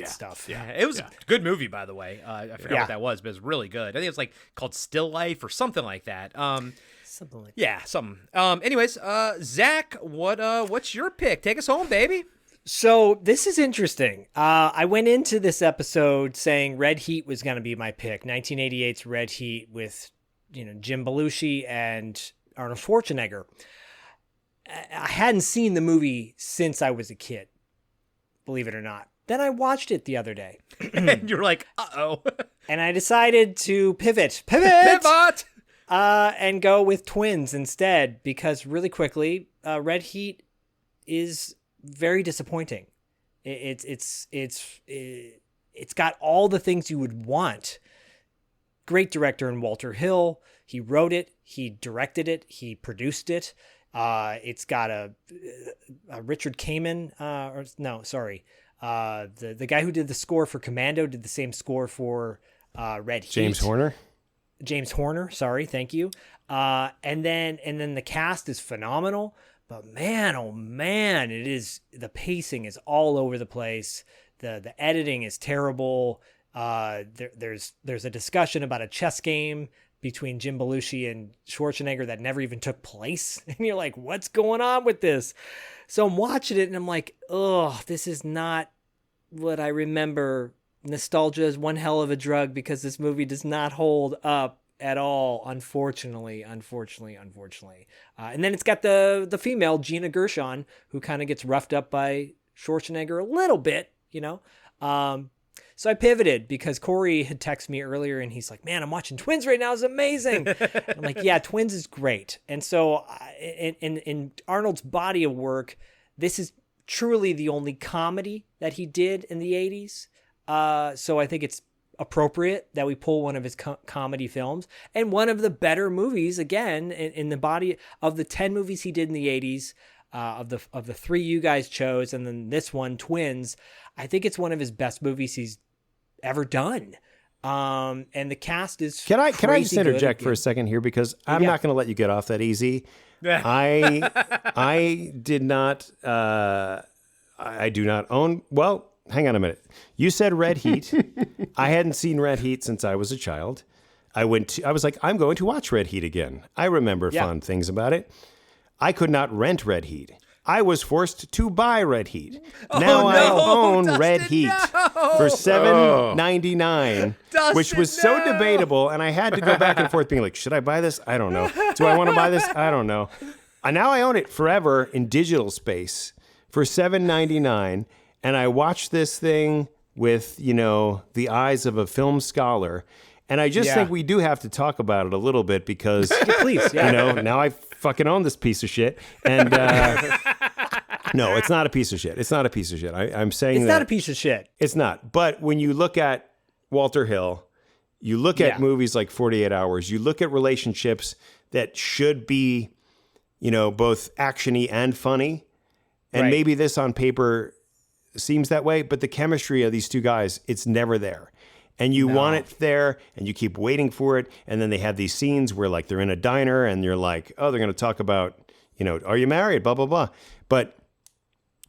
stuff. Yeah, it was a good movie, by the way. I forgot what that was, but it was really good. I think it was like called Still Life or something like that. Something like that. Yeah, something. Anyways, Zach, what's your pick? Take us home, baby. So this is interesting. I went into this episode saying Red Heat was going to be my pick. 1988's Red Heat with, Jim Belushi and Arnold Schwarzenegger. I hadn't seen the movie since I was a kid, believe it or not. Then I watched it the other day. And you're like, uh-oh. And I decided to pivot. And go with Twins instead, because really quickly, Red Heat is very disappointing. It's got all the things you would want. Great director in Walter Hill. He wrote it. He directed it. He produced it. It's got a Richard Kamen. The guy who did the score for Commando did the same score for Red Heat. James Horner. Sorry, thank you. And then the cast is phenomenal. But man, oh man, the pacing is all over the place. The editing is terrible. There's a discussion about a chess game between Jim Belushi and Schwarzenegger that never even took place. And you're like, what's going on with this? So I'm watching it and I'm like, oh, this is not what I remember. Nostalgia is one hell of a drug, because this movie does not hold up at all, unfortunately. And then it's got the female Gina Gershon, who kind of gets roughed up by Schwarzenegger a little bit, So I pivoted because Corey had texted me earlier and he's like, "Man, I'm watching Twins right now. It's amazing." I'm like, "Yeah, Twins is great." And so in Arnold's body of work, this is truly the only comedy that he did in the 80s. So I think it's appropriate that we pull one of his comedy films, and one of the better movies, again, in the body of the 10 movies he did in the 80s, of the three you guys chose, and then this one, Twins. I think it's one of his best movies he's ever done. And the cast is Can I just interject for a second here, because I'm not going to let you get off that easy. I did not. I do not own. Well, hang on a minute. You said Red Heat. I hadn't seen Red Heat since I was a child. I was like, I'm going to watch Red Heat again. I remember fond things about it. I could not rent Red Heat. I was forced to buy Red Heat. Oh, Now I no, own Dustin, Red Heat no. for $7.99, which Dustin, was so no. debatable, and I had to go back and forth being like, should I buy this? I don't know. Do I want to buy this? I don't know. And now I own it forever in digital space for $7.99, and I watched this thing with, the eyes of a film scholar. And I just think we do have to talk about it a little bit because, Please, yeah. Now I fucking own this piece of shit. And no, it's not a piece of shit. It's not a piece of shit. I'm saying It's not a piece of shit. It's not. But when you look at Walter Hill, you look at movies like 48 Hours, you look at relationships that should be, both actiony and funny. And maybe this on paper seems that way, but the chemistry of these two guys, it's never there. And you want it there, and you keep waiting for it. And then they have these scenes where, like, they're in a diner, and you're like, oh, they're going to talk about, are you married? Blah, blah, blah. But,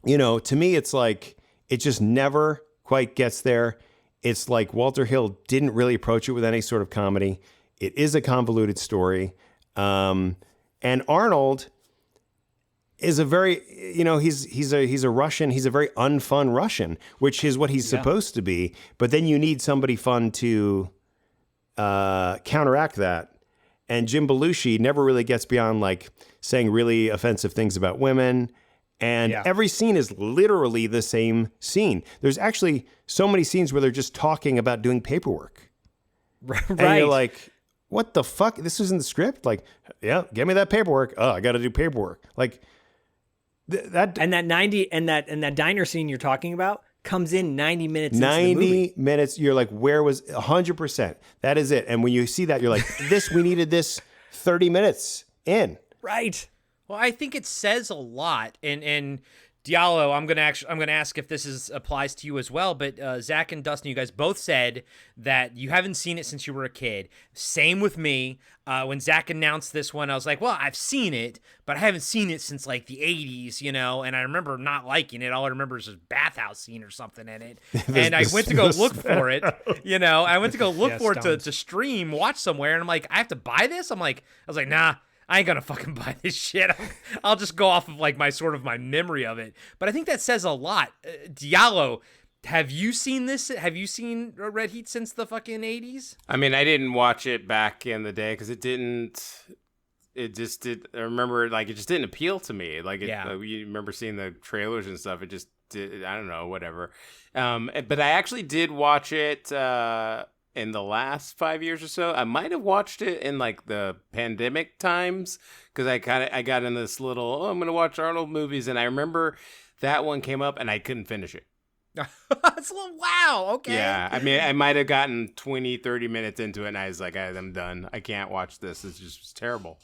to me, it's like, it just never quite gets there. It's like Walter Hill didn't really approach it with any sort of comedy. It is a convoluted story. And Arnold is a very, he's a Russian. He's a very unfun Russian, which is what he's supposed to be. But then you need somebody fun to counteract that. And Jim Belushi never really gets beyond like saying really offensive things about women. And every scene is literally the same scene. There's actually so many scenes where they're just talking about doing paperwork. Right. And you're like, what the fuck? This was in the script? Like, yeah, get me that paperwork. Oh, I got to do paperwork. Like, that diner scene you're talking about comes in 90 minutes into the movie. 90 minutes, you're like, where was 100%? That is it. And when you see that, you're like, we needed this 30 minutes in. Right. Well, I think it says a lot, and Diallo, I'm gonna ask if this applies to you as well. But Zach and Dustin, you guys both said that you haven't seen it since you were a kid. Same with me. When Zach announced this one, I was like, well, I've seen it, but I haven't seen it since like the 80s, And I remember not liking it. All I remember is this bathhouse scene or something in it, and I went to go look for it. I went to go look for it to stream, watch somewhere, and I'm like, I have to buy this. I was like, nah. I ain't gonna fucking buy this shit. I'll just go off of like my memory of it. But I think that says a lot. Diallo, have you seen this? Have you seen Red Heat since the fucking 80s? I mean, I didn't watch it back in the day because it just didn't appeal to me. Like, you remember seeing the trailers and stuff. It just did, I don't know, whatever. But I actually did watch it, in the last 5 years or so. I might have watched it in like the pandemic times because I got in this little, I'm going to watch Arnold movies. And I remember that one came up and I couldn't finish it. It's a little, wow, okay. Yeah, I mean, I might have gotten 20, 30 minutes into it and I was like, I'm done. I can't watch this. It's terrible.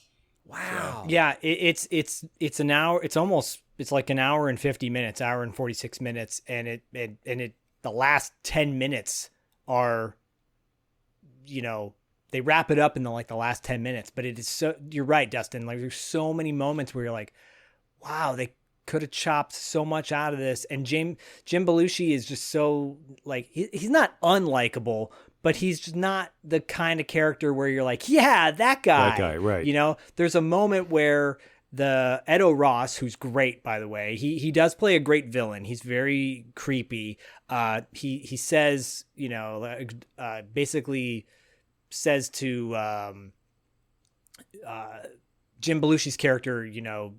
Wow. So. Yeah, it's an hour. It's like an hour and 50 minutes, hour and 46 minutes. And the last 10 minutes are, they wrap it up in the last 10 minutes, but it is so, you're right, Dustin. Like, there's so many moments where you're like, wow, they could have chopped so much out of this. And Jim Belushi is just so like, he's not unlikable, but he's just not the kind of character where you're like, yeah, that guy. That guy, right. There's a moment where the Edo Ross, who's great, by the way, he does play a great villain. He's very creepy. He says, basically says to Jim Belushi's character, you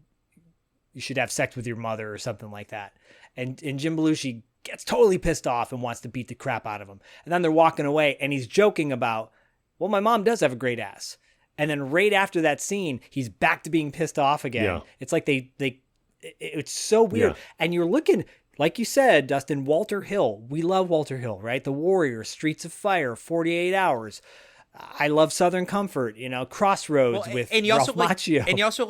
should have sex with your mother or something like that. And Jim Belushi gets totally pissed off and wants to beat the crap out of him. And then they're walking away and he's joking about, well, my mom does have a great ass. And then right after that scene, he's back to being pissed off again. Yeah. It's like it's so weird. Yeah. And you're looking, like you said, Dustin, Walter Hill. We love Walter Hill, right? The Warrior, Streets of Fire, 48 Hours. I love Southern Comfort, Crossroads with Ralph Macchio. And he also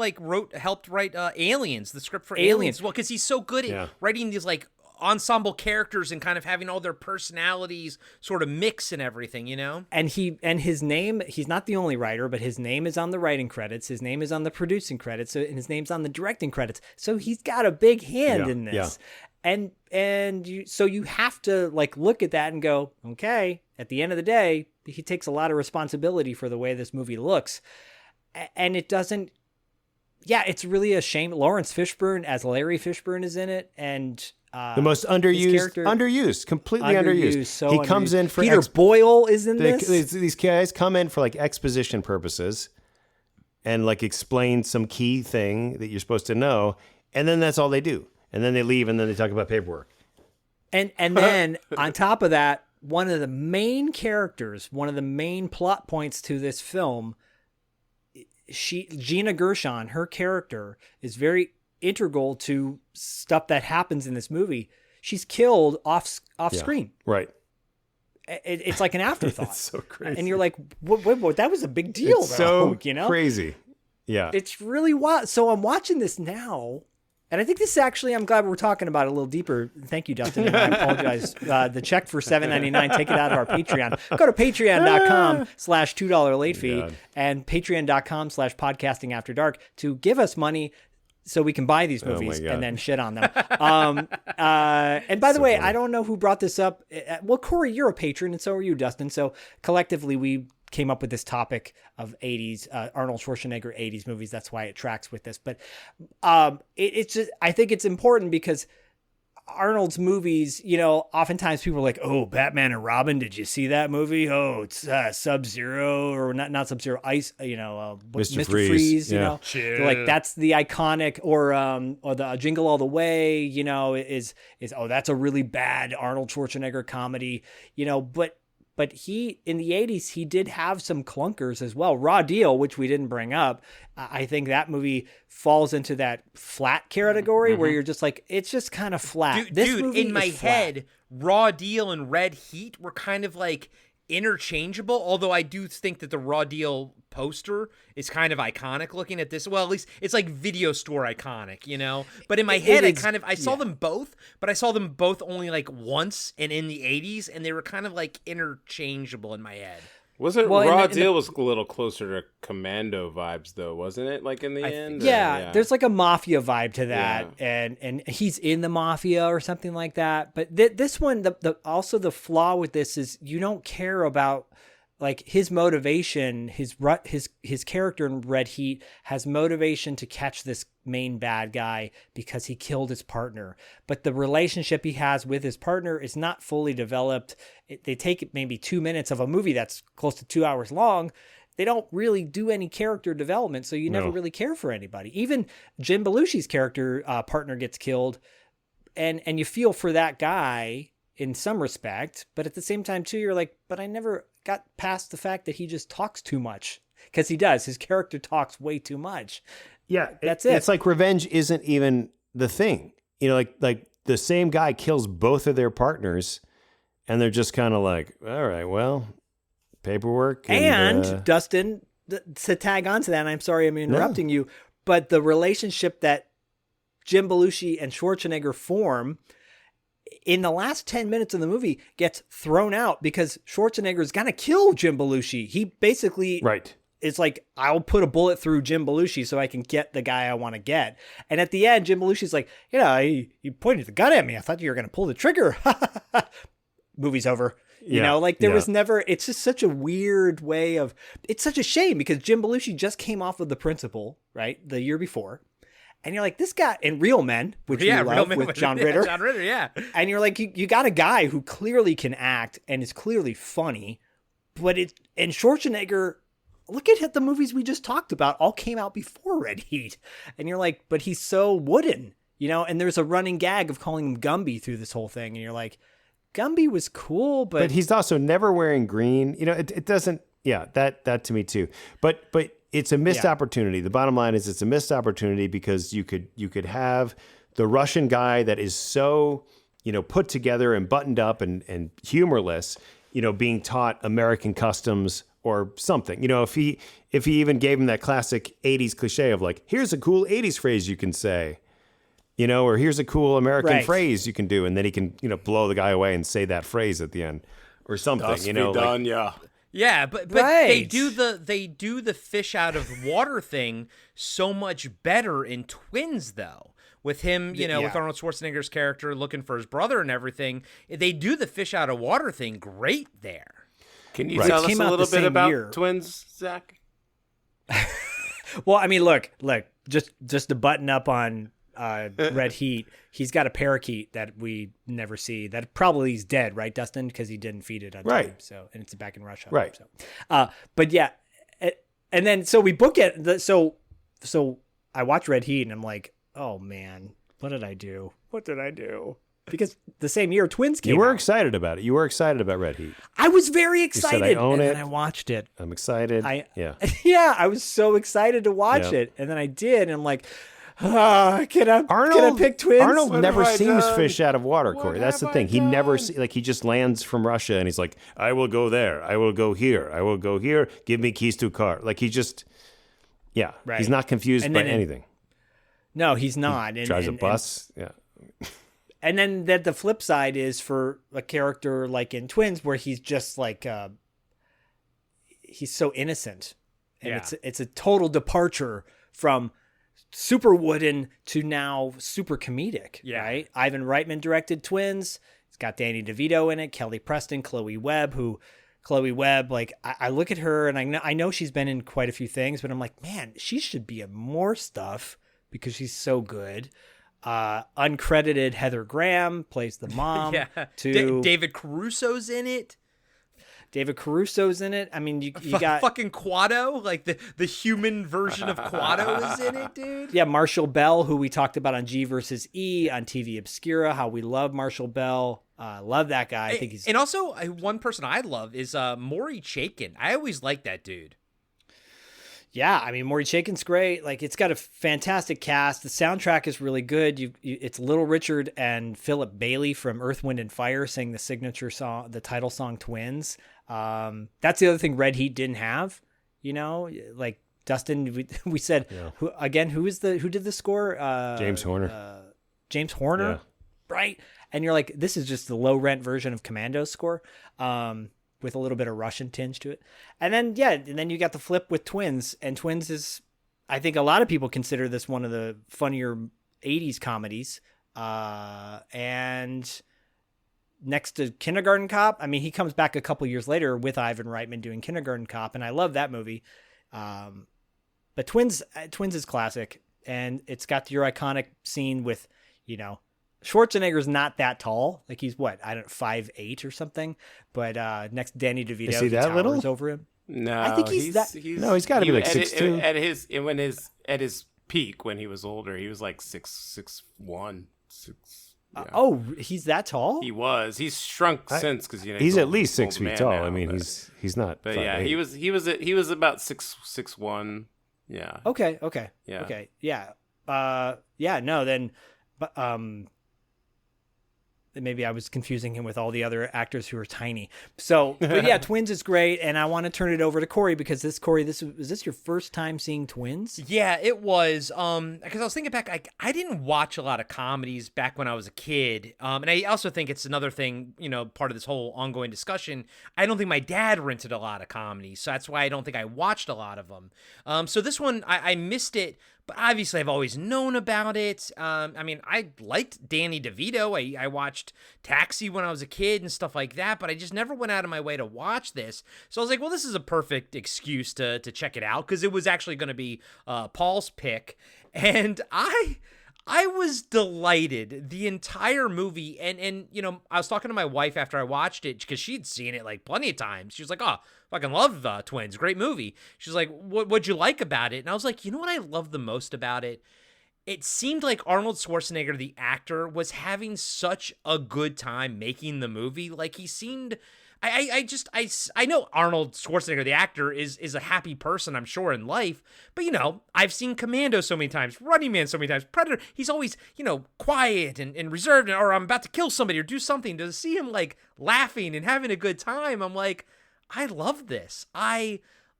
helped write Aliens, the script for Aliens. Well, because he's so good at writing these like ensemble characters and kind of having all their personalities sort of mix and everything, And his name, he's not the only writer, but his name is on the writing credits. His name is on the producing credits, and his name's on the directing credits. So he's got a big hand in this. Yeah. And you have to like look at that and go, okay, at the end of the day, he takes a lot of responsibility for the way this movie looks. And it doesn't yeah, it's really a shame. Lawrence Fishburne as Larry Fishburne is in it, and the most underused, completely underused. So he comes in for Peter Boyle is in this. These guys come in for like exposition purposes, and like explain some key thing that you're supposed to know, and then that's all they do, and then they leave, and then they talk about paperwork. And then on top of that, one of the main characters, one of the main plot points to this film, Gina Gershon, her character is very integral to stuff that happens in this movie. She's killed off screen. Right. It's like an afterthought. It's so crazy. And you're like, what, that was a big deal. It's though, so crazy. Yeah. It's really wild. So I'm watching this now. And I think this actually, I'm glad we're talking about it a little deeper. Thank you, Dustin. And I apologize. The check for $7.99, take it out of our Patreon. Go to patreon.com/$2 late fee and patreon.com/podcasting after dark to give us money so we can buy these movies and then shit on them. And by the way, funny. I don't know who brought this up. Well, Corey, you're a patron, and so are you, Dustin. So collectively, we came up with this topic of 80s, Arnold Schwarzenegger 80s movies. That's why it tracks with this. But it's just, I think it's important because Arnold's movies, you know, oftentimes people are like, oh, Batman and Robin, did you see that movie? Oh, it's Sub-Zero, or not Sub-Zero, Ice, you know, Mr. Freeze, you know, like that's the iconic, or the Jingle All the Way, you know, is oh, that's a really bad Arnold Schwarzenegger comedy, you know, but he, in the 80s, he did have some clunkers as well. Raw Deal, which we didn't bring up, I think that movie falls into that flat category where you're just like, it's just kind of flat. Dude, in my head, Raw Deal and Red Heat were kind of like interchangeable, although I do think that the Raw Deal poster is kind of iconic looking at this. Well, at least it's like video store iconic, you know? But in my head, I saw them both, but I saw them both only like once and in the 80s, and they were kind of like interchangeable in my head. Wasn't Raw Deal was a little closer to Commando vibes, though, wasn't it? Like in the end? Yeah, there's like a mafia vibe to that, and he's in the mafia or something like that. But this one, also the flaw with this is you don't care about like his motivation. His character in Red Heat has motivation to catch this main bad guy because he killed his partner, but the relationship he has with his partner is not fully developed. They take maybe 2 minutes of a movie that's close to 2 hours long. They don't really do any character development, so you never really care for anybody. Even Jim Belushi's character partner gets killed, and you feel for that guy in some respect, but at the same time too, you're like, but I never got past the fact that he just talks too much, because he does. His character talks way too much. Yeah, that's it. It's like revenge isn't even the thing. You know, like the same guy kills both of their partners, and they're just kind of like, all right, well, paperwork. And Dustin, to tag on to that, and I'm sorry I'm interrupting you, but the relationship that Jim Belushi and Schwarzenegger form in the last 10 minutes of the movie gets thrown out because Schwarzenegger's going to kill Jim Belushi. He basically... Right. It's like, I'll put a bullet through Jim Belushi so I can get the guy I want to get. And at the end, Jim Belushi's like, you know, he pointed the gun at me. I thought you were going to pull the trigger. Movie's over. You know, like there was never, it's just such a weird way of, it's such a shame because Jim Belushi just came off of The Principal, right? The year before. And you're like, this guy in Real Men, which we love with John Ritter. John Ritter, yeah. And you're like, you got a guy who clearly can act and is clearly funny, but and Schwarzenegger, look at the movies we just talked about, all came out before Red Heat. And you're like, but he's so wooden, you know? And there's a running gag of calling him Gumby through this whole thing. And you're like, Gumby was cool, but he's also never wearing green. You know, it doesn't, that to me too. But it's a missed opportunity. The bottom line is it's a missed opportunity because you could have the Russian guy that is so, you know, put together and buttoned up and humorless, you know, being taught American customs or something. You know, if he even gave him that classic 80s cliche of like, here's a cool 80s phrase you can say, you know, or here's a cool American phrase you can do, and then he can, you know, blow the guy away and say that phrase at the end or something, Must you know. be done, Yeah, but they do the fish out of water thing so much better in Twins though. With him, you know, with Arnold Schwarzenegger's character looking for his brother and everything, they do the fish out of water thing great there. Can you tell us a little bit about Twins, Zach? Well, I mean, look, just to button up on Red Heat, he's got a parakeet that we never see. That probably is dead, right, Dustin? Because he didn't feed it on Right. time. So, and it's back in Russia. Right. So, but yeah, and then so we book it. So I watch Red Heat and I'm like, oh man, what did I do? What did I do? Because the same year Twins came You were out. excited about it. You were excited about Red Heat. I was very excited. "I own and it." then I watched it. I'm excited. Yeah, I was so excited to watch Yeah. it. And then I did. And I'm like, can I pick Twins? Arnold What never have I seems done? fish out of water, What Corey. That's the have thing. I He never done? he just lands from Russia and he's like, I will go there. I will go here. I will go here. Give me keys to a car. Like he just, yeah. Right. He's not confused And by then anything. No, he's not. And, Drives a and- bus. Yeah. And then the flip side is for a character like in Twins where he's just like he's so innocent. And Yeah. it's a total departure from super wooden to now super comedic. Yeah. Right? Ivan Reitman directed Twins. It's got Danny DeVito in it, Kelly Preston, Chloe Webb, like I look at her and I know she's been in quite a few things, but I'm like, man, she should be in more stuff because she's so good. Uncredited Heather Graham plays the mom. Yeah. To David Caruso's in it. David Caruso's in it. I mean, you got fucking Quado, like the human version of Quado is in it, dude. yeah, Marshall Bell, who we talked about on G versus E on TV Obscura. How we love Marshall Bell. Love that guy. I think he's And also, one person I love is Maury Chaykin. I always like that dude. Yeah, I mean, Maury Chaykin's great. Like, it's got a fantastic cast. The soundtrack is really good. It's Little Richard and Philip Bailey from Earth, Wind, and Fire sing the signature song, the title song, "Twins." That's the other thing Red Heat didn't have. You know, like Dustin, we said, who did the score? James Horner. James Horner, Yeah. right? And you're like, this is just the low rent version of Commando's score. With a little bit of Russian tinge to it. And then you got the flip with Twins. And Twins is, I think a lot of people consider this one of the funnier 80s comedies. And next to Kindergarten Cop, I mean, he comes back a couple years later with Ivan Reitman doing Kindergarten Cop, and I love that movie. But Twins is classic, and it's got your iconic scene with, Schwarzenegger's not that tall. Like he's 5'8" or something. But next to Danny DeVito, Is he that towers little? over him. No, I think he's that- No, he's gotta be like 6'2". At his peak when he was older, he was like 6'1". He's that tall? He was. He's shrunk since because He's at least old 6 feet man tall. now, I mean, but- he's not. But yeah, 5'8". he was about 6'1". Yeah. Okay. Yeah. Okay. Yeah. No, then, but, maybe I was confusing him with all the other actors who are tiny. So, but yeah, Twins is great. And I want to turn it over to Corey because is this your first time seeing Twins? Yeah, it was. Because I was thinking back, I didn't watch a lot of comedies back when I was a kid. And I also think it's another thing, part of this whole ongoing discussion. I don't think my dad rented a lot of comedies, so that's why I don't think I watched a lot of them. So this one, I missed it. But obviously, I've always known about it. I mean, I liked Danny DeVito. I watched Taxi when I was a kid and stuff like that, but I just never went out of my way to watch this. So I was like, well, this is a perfect excuse to check it out because it was actually going to be Paul's pick. And I was delighted the entire movie. And I was talking to my wife after I watched it because she'd seen it like plenty of times. She was like, oh, fucking love Twins. Great movie. She's like, what'd you like about it? And I was like, you know what I love the most about it? It seemed like Arnold Schwarzenegger, the actor, was having such a good time making the movie. Like he seemed... I know Arnold Schwarzenegger, the actor, is a happy person, I'm sure, in life. But, I've seen Commando so many times, Running Man so many times, Predator. He's always, quiet and reserved, or I'm about to kill somebody or do something. To see him, like, laughing and having a good time, I'm like, I love this. I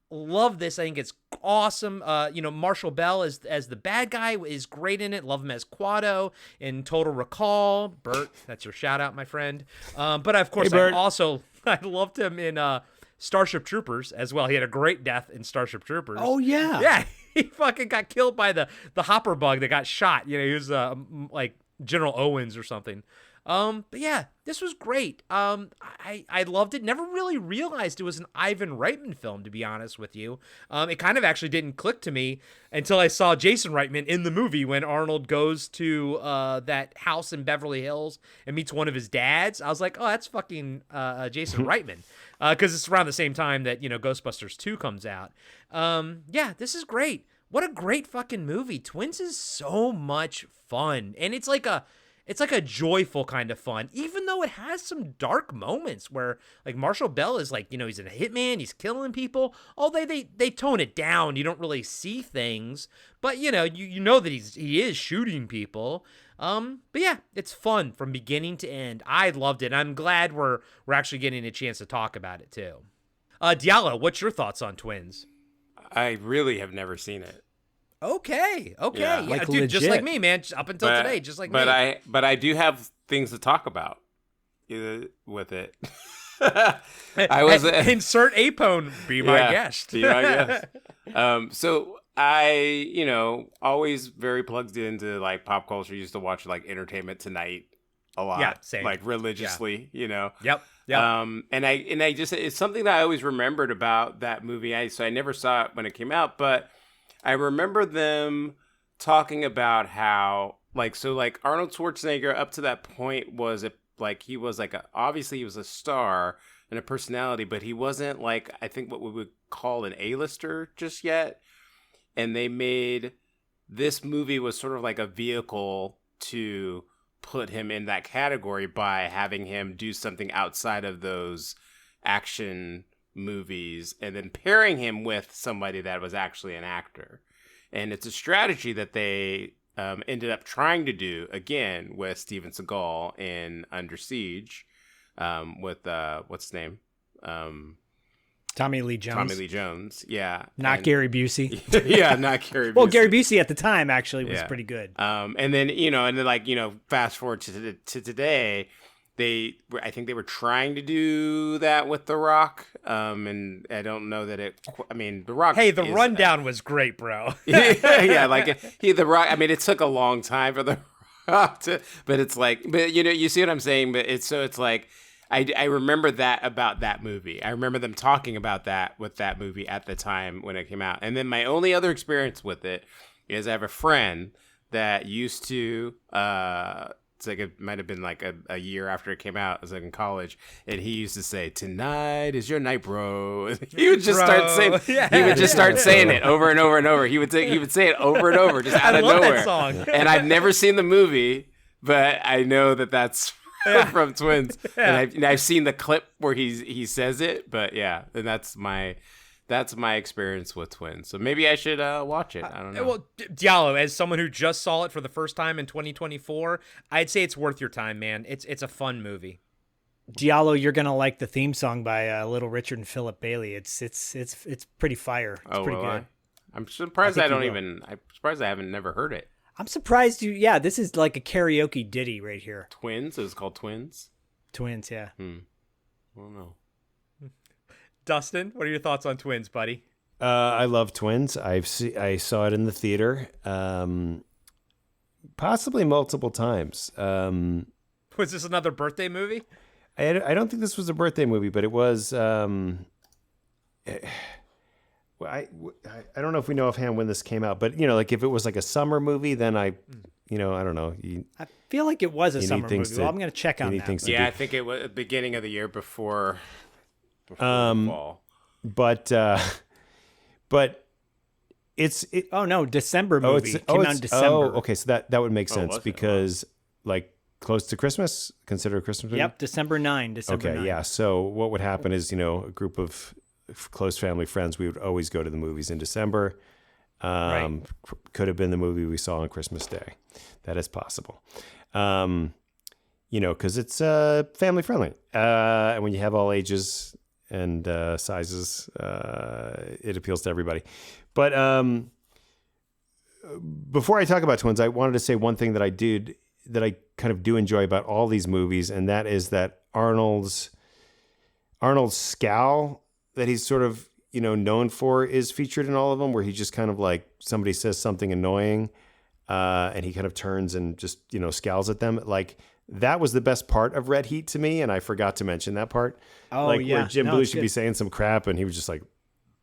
love this. I think it's awesome. Marshall Bell as the bad guy is great in it. Love him as Quado in Total Recall. Bert, that's your shout out, my friend. But of course, Hey, Bert. I loved him in Starship Troopers as well. He had a great death in Starship Troopers. Oh, yeah. Yeah, he fucking got killed by the hopper bug that got shot. He was like General Owens or something. But yeah, this was great. I loved it. Never really realized it was an Ivan Reitman film, to be honest with you. It kind of actually didn't click to me until I saw Jason Reitman in the movie when Arnold goes to that house in Beverly Hills and meets one of his dads. I was like, oh, that's fucking Jason Reitman. Because it's around the same time that, Ghostbusters 2 comes out. Yeah, this is great. What a great fucking movie. Twins is so much fun. And it's like a joyful kind of fun, even though it has some dark moments where like Marshall Bell is like, he's a hitman, he's killing people. Although they tone it down. You don't really see things, but you know that he is shooting people. But yeah, it's fun from beginning to end. I loved it. I'm glad we're actually getting a chance to talk about it too. Diallo, what's your thoughts on Twins? I really have never seen it. Okay. Yeah, Like dude, just legit. like me, man. Up until today, just like me. But I do have things to talk about with it. I was insert Apone, be my guest. Be my guest. So I, always very plugged into like pop culture. Used to watch like Entertainment Tonight a lot, Yeah, same. like religiously. Yep. And I just, it's something that I always remembered about that movie. So I never saw it when it came out, but I remember them talking about how Arnold Schwarzenegger up to that point obviously he was a star and a personality, but he wasn't like, I think what we would call an A-lister just yet. And they made this movie was sort of like a vehicle to put him in that category by having him do something outside of those action movies and then pairing him with somebody that was actually an actor. And it's a strategy that they ended up trying to do again with Steven Seagal in Under Siege with what's his name? Tommy Lee Jones. Yeah. Not Gary Busey. Yeah, not Gary Busey. Well, Gary Busey at the time actually was pretty good. And then, fast forward to today, I think they were trying to do that with The Rock. And I don't know that The Rock. Hey, the rundown was great, bro. Yeah, The Rock. I mean, it took a long time for The Rock but it's like, you see what I'm saying? But it's like, I remember that about that movie. I remember them talking about that with that movie at the time when it came out. And then my only other experience with it is I have a friend that used to, it's like it might have been like a year after it came out. I was like in college, and he used to say, "Tonight is your night, bro." He would just start saying, start saying it over and over and over. He would say it over and over, just out of nowhere. That song. And I've never seen the movie, but I know that that's from Twins, and I've seen the clip where he says it. But yeah, and that's my experience with Twins. So maybe I should watch it. I don't know. Well, Diallo, as someone who just saw it for the first time in 2024, I'd say it's worth your time, man. It's a fun movie. Diallo, you're gonna like the theme song by Little Richard and Philip Bailey. It's pretty fire. It's pretty good. I'm surprised I'm surprised I haven't never heard it. I'm surprised you. Yeah, this is like a karaoke ditty right here. Twins? It was called Twins? Twins, yeah. I don't know. Dustin, what are your thoughts on Twins, buddy? I love Twins. I saw it in the theater, possibly multiple times. Was this another birthday movie? I don't think this was a birthday movie, but it was. I don't know if we know offhand when this came out, but like if it was like a summer movie, then I don't know. I feel like it was a summer movie. Well, I'm going to check on that. Yeah, I think it was the beginning of the year before fall. But it's oh no, December movie. Came out in December. Oh, okay, so that would make sense because like close to Christmas, consider a Christmas movie. Yep, December 9. Okay, 9. yeah. So what would happen is a group of close family friends, we would always go to the movies in December. Right. Could have been the movie we saw on Christmas Day. That is possible. Because it's family friendly. And when you have all ages and sizes, it appeals to everybody. But before I talk about Twins, I wanted to say one thing that I kind of do enjoy about all these movies, and that is that Arnold's scowl that he's sort of, known for is featured in all of them, where he just kind of like somebody says something annoying and he kind of turns and just, scowls at them. Like that was the best part of Red Heat to me, and I forgot to mention that part. Oh, like yeah. where Jim No, Belushi it's would be saying some crap, and he would just like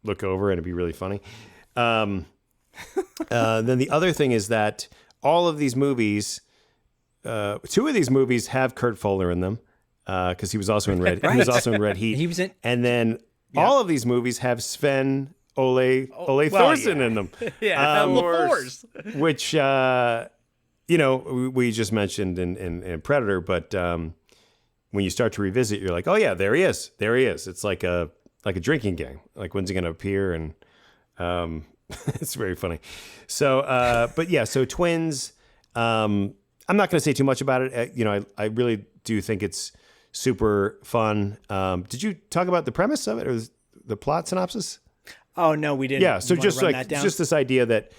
look over, and it'd be really funny. Then the other thing is that all of these movies, 2 of these movies have Kurt Fuller in them, because he was also in Red. He was also in Red Heat. He was in. And then all of these movies have Sven Ole Thorsen in them. Yeah, LaFours. Which we just mentioned in Predator, but when you start to revisit, you're like, oh yeah, there he is. It's like a drinking game. Like, when's he going to appear? And it's very funny. So, but yeah, so Twins. I'm not going to say too much about it. I really do think it's super fun. Did you talk about the premise of it or the plot synopsis? Oh no, we didn't. Yeah, so You wanna just run like that down? just this idea that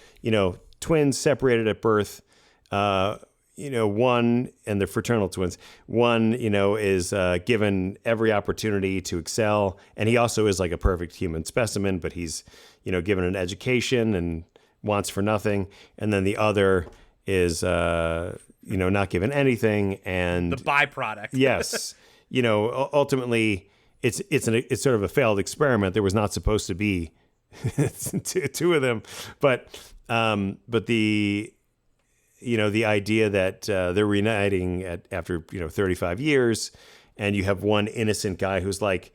twins separated at birth. One, and the fraternal twins. One, is given every opportunity to excel, and he also is like a perfect human specimen. But he's given an education and wants for nothing. And then the other is not given anything, and The byproduct. yes, ultimately it's sort of a failed experiment. There was not supposed to be two of them, but the the idea that they're reuniting after 35 years, and you have one innocent guy who's like,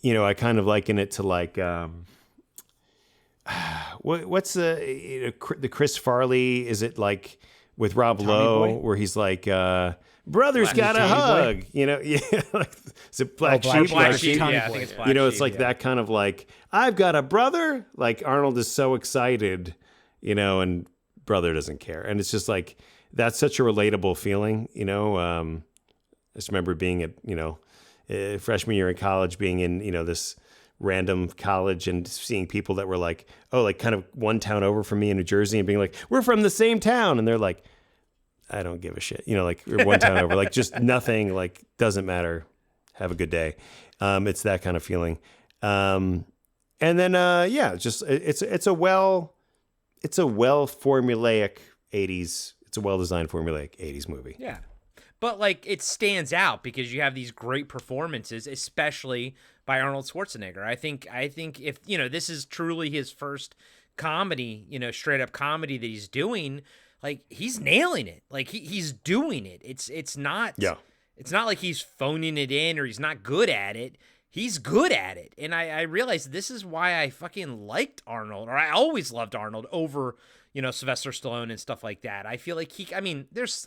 I kind of liken it to like what's the Chris Farley? Is it like with Rob Lowe, Boy? where he's like, brother's Black got a Tommy hug, yeah, like, is it Black Sheep? Black Sheep. Tommy Yeah, I Boy. think it's Black It's Sheep, like yeah. that kind of like, I've got a brother. Like Arnold is so excited, and brother doesn't care. And it's just like, that's such a relatable feeling, I just remember being at, freshman year in college, being in, this random college and seeing people that were like, oh, like kind of one town over from me in New Jersey, and being like, we're from the same town. And they're like, I don't give a shit, like we're one town over, like just nothing, like doesn't matter. Have a good day. It's that kind of feeling. And then, just it's a well formulaic 80s. It's a well designed formulaic 80s movie. Yeah. But like it stands out because you have these great performances, especially by Arnold Schwarzenegger. I think if, this is truly his first comedy, straight up comedy that he's doing, like he's nailing it. Like he's doing it. It's not like he's phoning it in or he's not good at it. He's good at it. And I realized this is why I fucking liked Arnold, or I always loved Arnold over, Sylvester Stallone and stuff like that. I feel like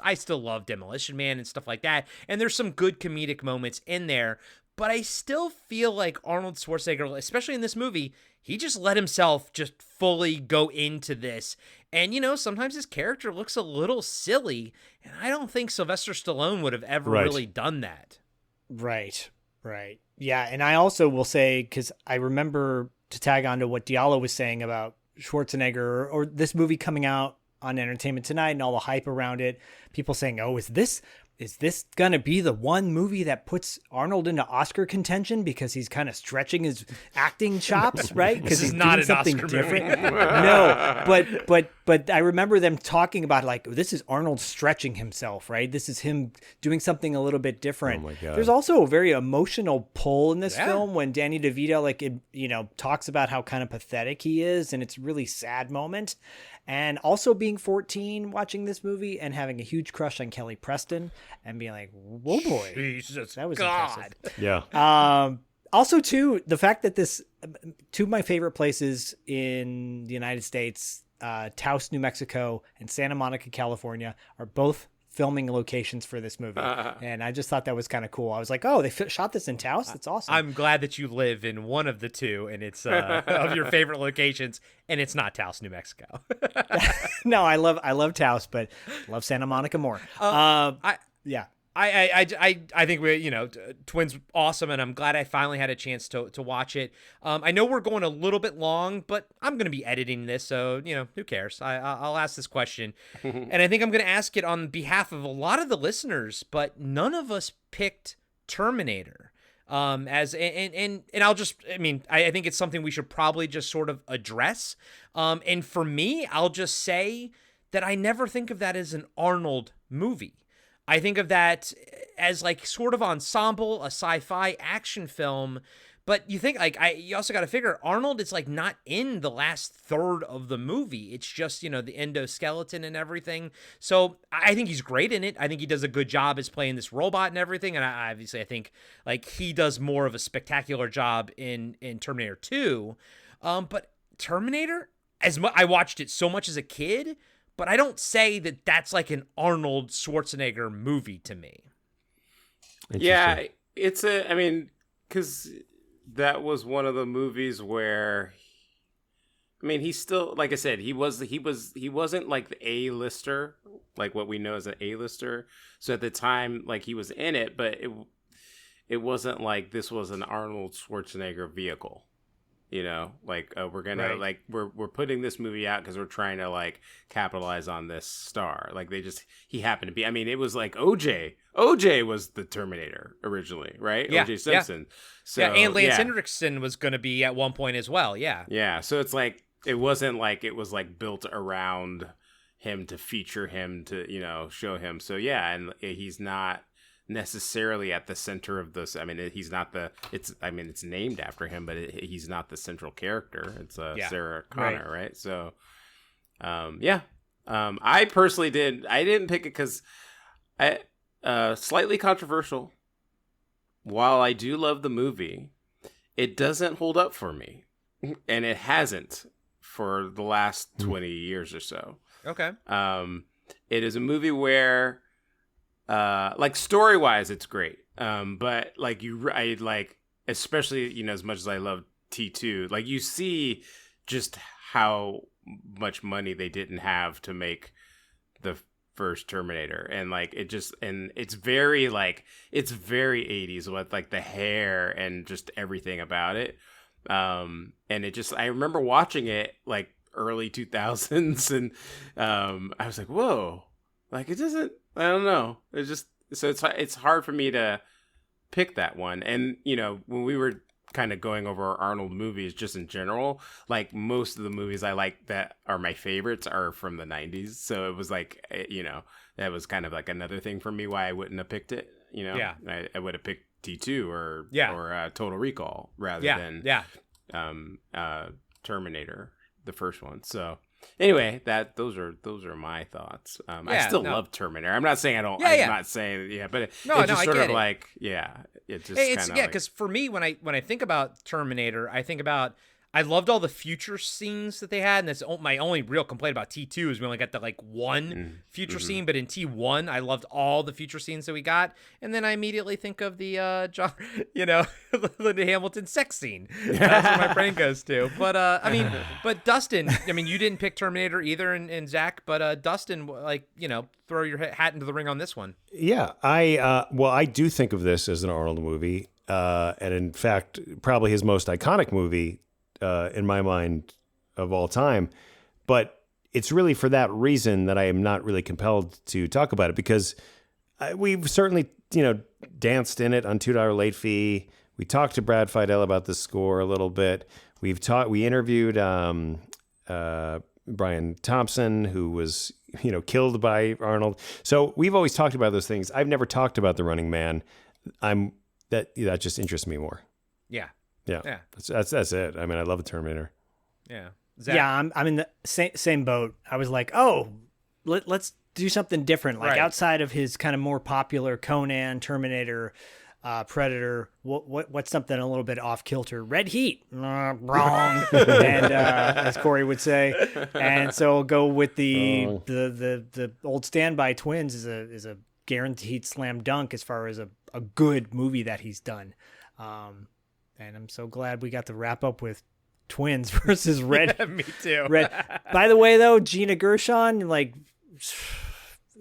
I still love Demolition Man and stuff like that. And there's some good comedic moments in there, but I still feel like Arnold Schwarzenegger, especially in this movie, he just let himself just fully go into this. And, sometimes his character looks a little silly. And I don't think Sylvester Stallone would have ever really done that. Right. Yeah, and I also will say, because I remember, to tag on to what Diallo was saying about Schwarzenegger or this movie coming out on Entertainment Tonight and all the hype around it, people saying, oh, is this going to be the one movie that puts Arnold into Oscar contention because he's kind of stretching his acting chops, right? Because he's not doing an something Oscar different. movie. No, but I remember them talking about like, this is Arnold stretching himself, right? This is him doing something a little bit different. Oh my God. There's also a very emotional pull in this film when Danny DeVito talks about how kind of pathetic he is, and it's a really sad moment. And also being 14, watching this movie and having a huge crush on Kelly Preston and being like, whoa, boy, Jesus, that was God. impressive. Yeah. Also, too, the fact that two of my favorite places in the United States, Taos, New Mexico, and Santa Monica, California, are both filming locations for this movie. And I just thought that was kind of cool. I was like, oh, they shot this in Taos? That's awesome. I'm glad that you live in one of the two, and it's of your favorite locations, and it's not Taos, New Mexico. No, I love Taos, but love Santa Monica more. Yeah. I think we, Twins awesome, and I'm glad I finally had a chance to watch it. I know we're going a little bit long, but I'm going to be editing this, so who cares? I'll ask this question, and I think I'm going to ask it on behalf of a lot of the listeners, but none of us picked Terminator. I think it's something we should probably just sort of address. And for me, I'll just say that I never think of that as an Arnold movie. I think of that as like sort of ensemble, a sci-fi action film. But you think you also got to figure Arnold is like not in the last third of the movie. It's just, the endoskeleton and everything. So I think he's great in it. I think he does a good job as playing this robot and everything. And I think like he does more of a spectacular job in Terminator 2. But Terminator, I watched it so much as a kid, but I don't say that that's like an Arnold Schwarzenegger movie to me. Yeah, because that was one of the movies where, he's still, like I said, he wasn't like the A-lister, like what we know as an A-lister. So at the time, like he was in it, but it wasn't like this was an Arnold Schwarzenegger vehicle. We're gonna right. we're putting this movie out because we're trying to like capitalize on this star. Like he happened to be. It was like OJ. OJ was the Terminator originally, right? Yeah, OJ Simpson. Yeah. So and Lance Henriksen was going to be at one point as well. Yeah. Yeah. So it's like it wasn't like it was like built around him to feature him to show him. So yeah, and he's not necessarily at the center of this. He's not it's named after him, but he's not the central character. It's Sarah Connor, right? So I personally didn't pick it because slightly controversial. While I do love the movie, it doesn't hold up for me, and it hasn't for the last 20 years or so. Okay. It is a movie where like story wise, it's great. But like especially, as much as I love T2, like you see just how much money they didn't have to make the first Terminator. And like, it's very 80s with like the hair and just everything about it. And I remember watching it like early 2000s and, I was like, whoa, like it doesn't, I don't know. It's hard for me to pick that one. And, when we were kind of going over Arnold movies just in general, like most of the movies I like that are my favorites are from the 90s. So it was like, that was kind of like another thing for me why I wouldn't have picked it. Yeah. I would have picked T2 or Total Recall rather than Terminator, the first one. So anyway, those are my thoughts. I still love Terminator. I'm not saying I don't. I'm not saying but it's just sort of like it just kind of because for me when I think about Terminator, I think about I loved all the future scenes that they had, and that's my only real complaint about T2 is we only got the like one future scene, but in T1 I loved all the future scenes that we got, and then I immediately think of the John, Linda Hamilton sex scene. That's where my brain goes to. But but Dustin, you didn't pick Terminator either, and Zach, but Dustin, throw your hat into the ring on this one. Yeah, I do think of this as an Arnold movie, and in fact, probably his most iconic movie. In my mind of all time, but it's really for that reason that I am not really compelled to talk about it because we've certainly, danced in it on $2 late fee. We talked to Brad Fiedel about the score a little bit. We interviewed Brian Thompson, who was, killed by Arnold. So we've always talked about those things. I've never talked about The Running Man. That just interests me more. Yeah. Yeah. That's it. I love the Terminator. Yeah. Zach? Yeah, I'm in the same boat. I was like, let's do something different. Like outside of his kind of more popular Conan, Terminator, Predator. What's something a little bit off kilter? Red Heat. Wrong. And as Corey would say. And so I'll go with the old Standby Twins is a guaranteed slam dunk as far as a good movie that he's done. And I'm so glad we got to wrap up with Twins versus Red. Yeah, me too. Red. By the way, though, Gina Gershon, like,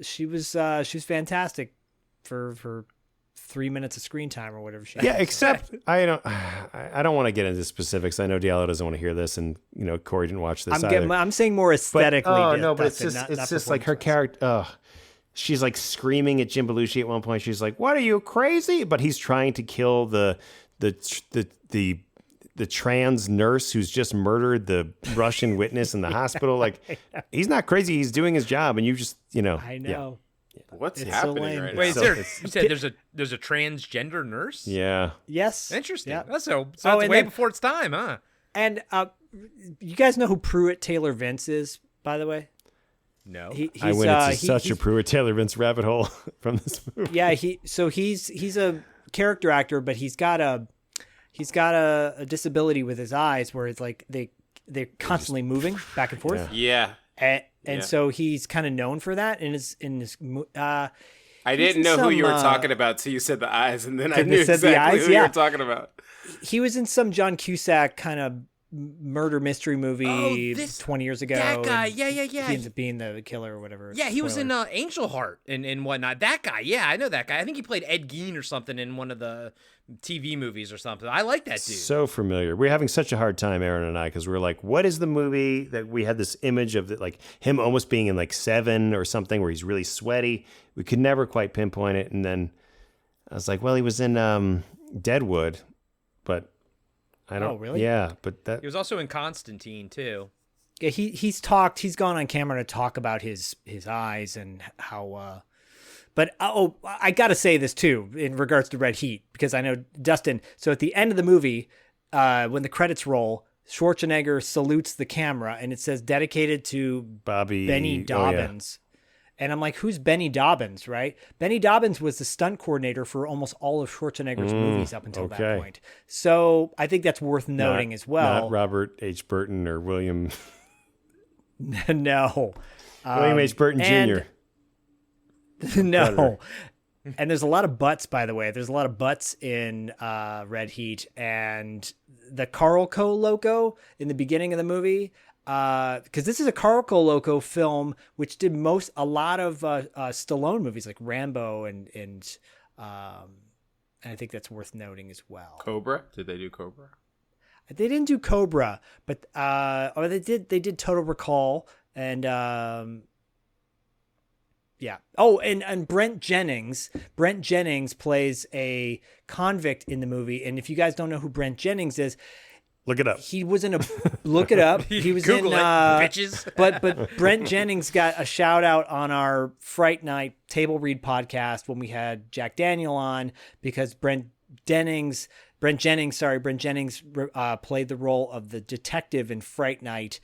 she was fantastic for 3 minutes of screen time or whatever she. Yeah, except I don't want to get into specifics. I know Diallo doesn't want to hear this, and Corey didn't watch this. I'm saying more aesthetically. But it's just like her character. She's like screaming at Jim Belushi at one point. She's like, "What are you, crazy?" But he's trying to kill the trans nurse who's just murdered the Russian witness in the hospital. Like, he's not crazy. He's doing his job. And you just, I know. What's It's so happening lame. right Wait, now? you said there's a transgender nurse? Yeah. Yes. Interesting. Yeah. So it's and way then- before its time, huh? And you guys know who Pruitt Taylor Vince is, by the way? No. I went into such a Pruitt Taylor Vince rabbit hole from this movie. Yeah, he's a character actor, but he's got a disability with his eyes where it's like they're constantly moving back and forth. Yeah. And so he's kind of known for that in his I didn't know who you were talking about till you said the eyes, and then I Then knew you said the exactly eyes? who you Yeah. were talking about. He was in some John Cusack kind of murder mystery movie 20 years ago. That guy. and Yeah. He ends up being the killer or whatever. Yeah, he was in Spoiler. Angel Heart and whatnot. That guy. Yeah, I know that guy. I think he played Ed Gein or something in one of the TV movies or something. I like that dude. So familiar. We're having such a hard time, Aaron and I, because we're like, what is the movie that we had this image of like him almost being in like Seven or something where he's really sweaty. We could never quite pinpoint it. And then I was like, well, he was in Deadwood, but I don't. Oh, really? Yeah, but that. He was also in Constantine too. Yeah, he's gone on camera to talk about his eyes and how but I got to say this too in regards to Red Heat, because I know Dustin. So at the end of the movie, when the credits roll, Schwarzenegger salutes the camera and it says dedicated to Bobby Benny Dobbins. And I'm like, who's Benny Dobbins, right? Benny Dobbins was the stunt coordinator for almost all of Schwarzenegger's movies up until that okay. point. So I think that's worth noting as well. Not Robert H. Burton or William No. William H. Burton and- Jr. No. And there's a lot of butts, by the way. There's a lot of butts in Red Heat. And the Carl Co. Loco in the beginning of the movie, because this is a Carl Co. Loco film, which did a lot of Stallone movies like Rambo and I think that's worth noting as well. Cobra? Did they do Cobra? They didn't do Cobra, but or they did Total Recall and yeah. Oh, and Brent Jennings plays a convict in the movie. And if you guys don't know who Brent Jennings is, Look it up. he was in a look it up. He was Google in it, bitches. but Brent Jennings got a shout out on our Fright Night Table Read podcast when we had Jack Daniel on, because Brent Jennings played the role of the detective in Fright Night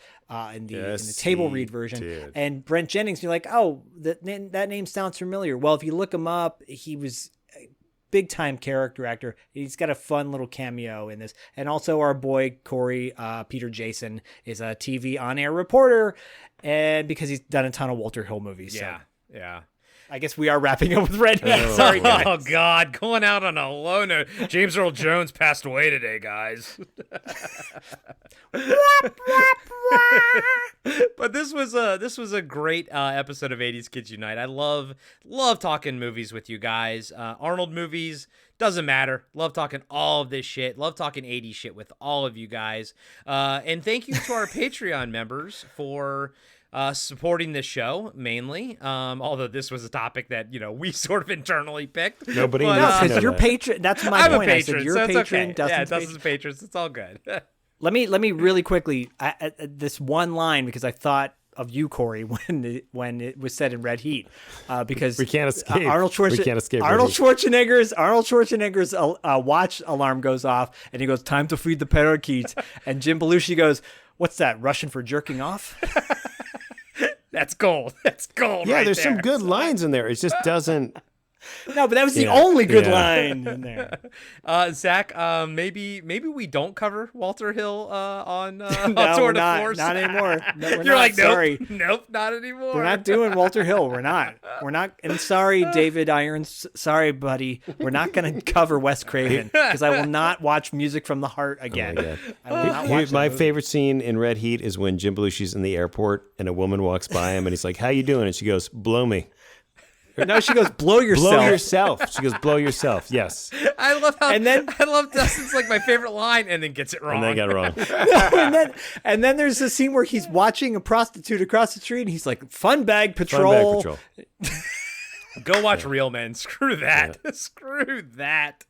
in the table read version. did. And Brent Jennings, you're like, oh, that name sounds familiar. Well, if you look him up, he was a big time character actor. He's got a fun little cameo in this. And also our boy Corey Peter Jason is a TV on air reporter, and because he's done a ton of Walter Hill movies. Yeah. So Yeah. I guess we are wrapping up with Red Heat. Sorry, guys. Oh God, going out on a low note. James Earl Jones passed away today, guys. But this was a great episode of 80s Kids Unite. I love talking movies with you guys. Arnold movies, doesn't matter. Love talking all of this shit. Love talking 80s shit with all of you guys. And thank you to our Patreon members for supporting this show mainly. Although this was a topic that, we sort of internally picked. Nobody But, needs No, to because know you're that. patron. That's my I'm point. a I patron, said you're so a it's patron. okay. Dustin's Yeah, patron. Dustin's patrons. It's all good. Let me really quickly this one line, because I thought of you, Corey, when it was said in Red Heat, because We can't escape. Arnold We can't escape Red Arnold Heat. Schwarzenegger's watch alarm goes off, and he goes, "Time to feed the parakeets." And Jim Belushi goes, "What's that? Russian for jerking off?" That's gold. That's gold. Yeah, right there's there. some good lines in there. It just doesn't. No, but that was the Yeah, only good yeah. line in there. Zach, maybe we don't cover Walter Hill on No, Tour we're de not. Force. Not anymore. No, we're You're not. like, nope, Sorry. nope, not anymore. We're not doing Walter Hill. We're not. And sorry, David Irons. Sorry, buddy. We're not going to cover Wes Craven, because I will not watch Music from the Heart again. God. I will not watch My that movie. favorite scene in Red Heat is when Jim Belushi's in the airport and a woman walks by him and he's like, "How you doing?" And she goes, "Blow me." No, she goes, blow yourself. Blow yourself. She goes, "Blow yourself." Yes. I love how. And then- I love Dustin's like my favorite line, and then gets it wrong. And they got it wrong. and then there's a scene where he's watching a prostitute across the street, and he's like, "Fun bag Fun patrol." bag patrol. Go watch Real Men. Screw that. Screw that.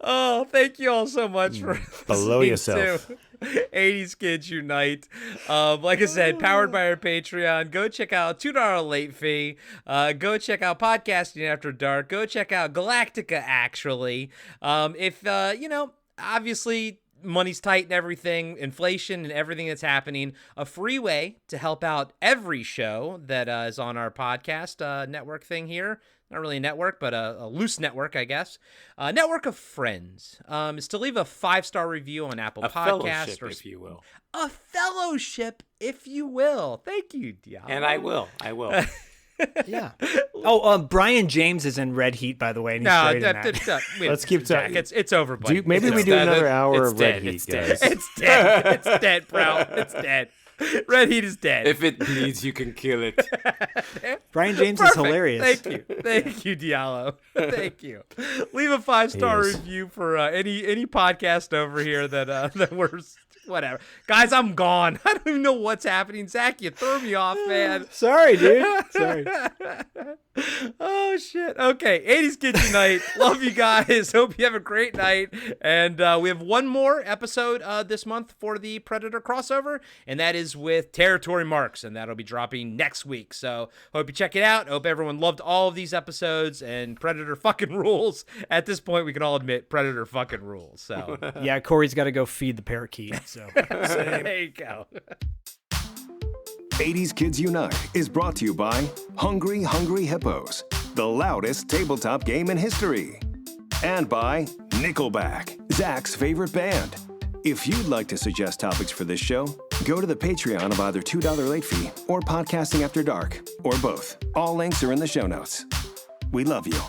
Oh, thank you all so much for Below listening yourself. to 80s Kids Unite. Like I said, powered by our Patreon. Go check out $2 late fee. Go check out Podcasting After Dark. Go check out Galactica, actually. If, obviously money's tight and everything, inflation and everything that's happening, a free way to help out every show that is on our podcast network thing here. Not really a network, but a loose network, I guess. Network of friends is to leave a 5-star review on Apple Podcasts. Fellowship, if you will. A fellowship, if you will. Thank you, Diallo. And I will. Yeah. Oh, Brian James is in Red Heat, by the way. And he's great in that. Let's keep talking. It's over, buddy. Maybe we do another hour it's of dead. Red Heat, It's guys. dead. It's dead. It's dead, bro. It's dead. Red Heat is dead. If it bleeds, you can kill it. Brian James Perfect. is hilarious. Thank you, Diallo. Thank you. Leave a 5-star Yes. review for any podcast over here that we're whatever. Guys, I'm gone. I don't even know what's happening. Zach, you threw me off, man. Sorry, dude. Sorry. Oh shit. Okay, 80s Kids Unite. Love you guys. Hope you have a great night. And we have one more episode this month for the Predator crossover, and that is with Territory Marks, and that'll be dropping next week. So hope you check it out. Hope everyone loved all of these episodes, and Predator fucking rules. At this point, we can all admit Predator fucking rules. So Yeah, Corey's got to go feed the parakeet. So there you go. 80s Kids Unite is brought to you by Hungry Hungry Hippos, the loudest tabletop game in history. And by Nickelback, Zach's favorite band. If you'd like to suggest topics for this show, go to the Patreon of either $2 late fee or Podcasting After Dark, or both. All links are in the show notes. We love you.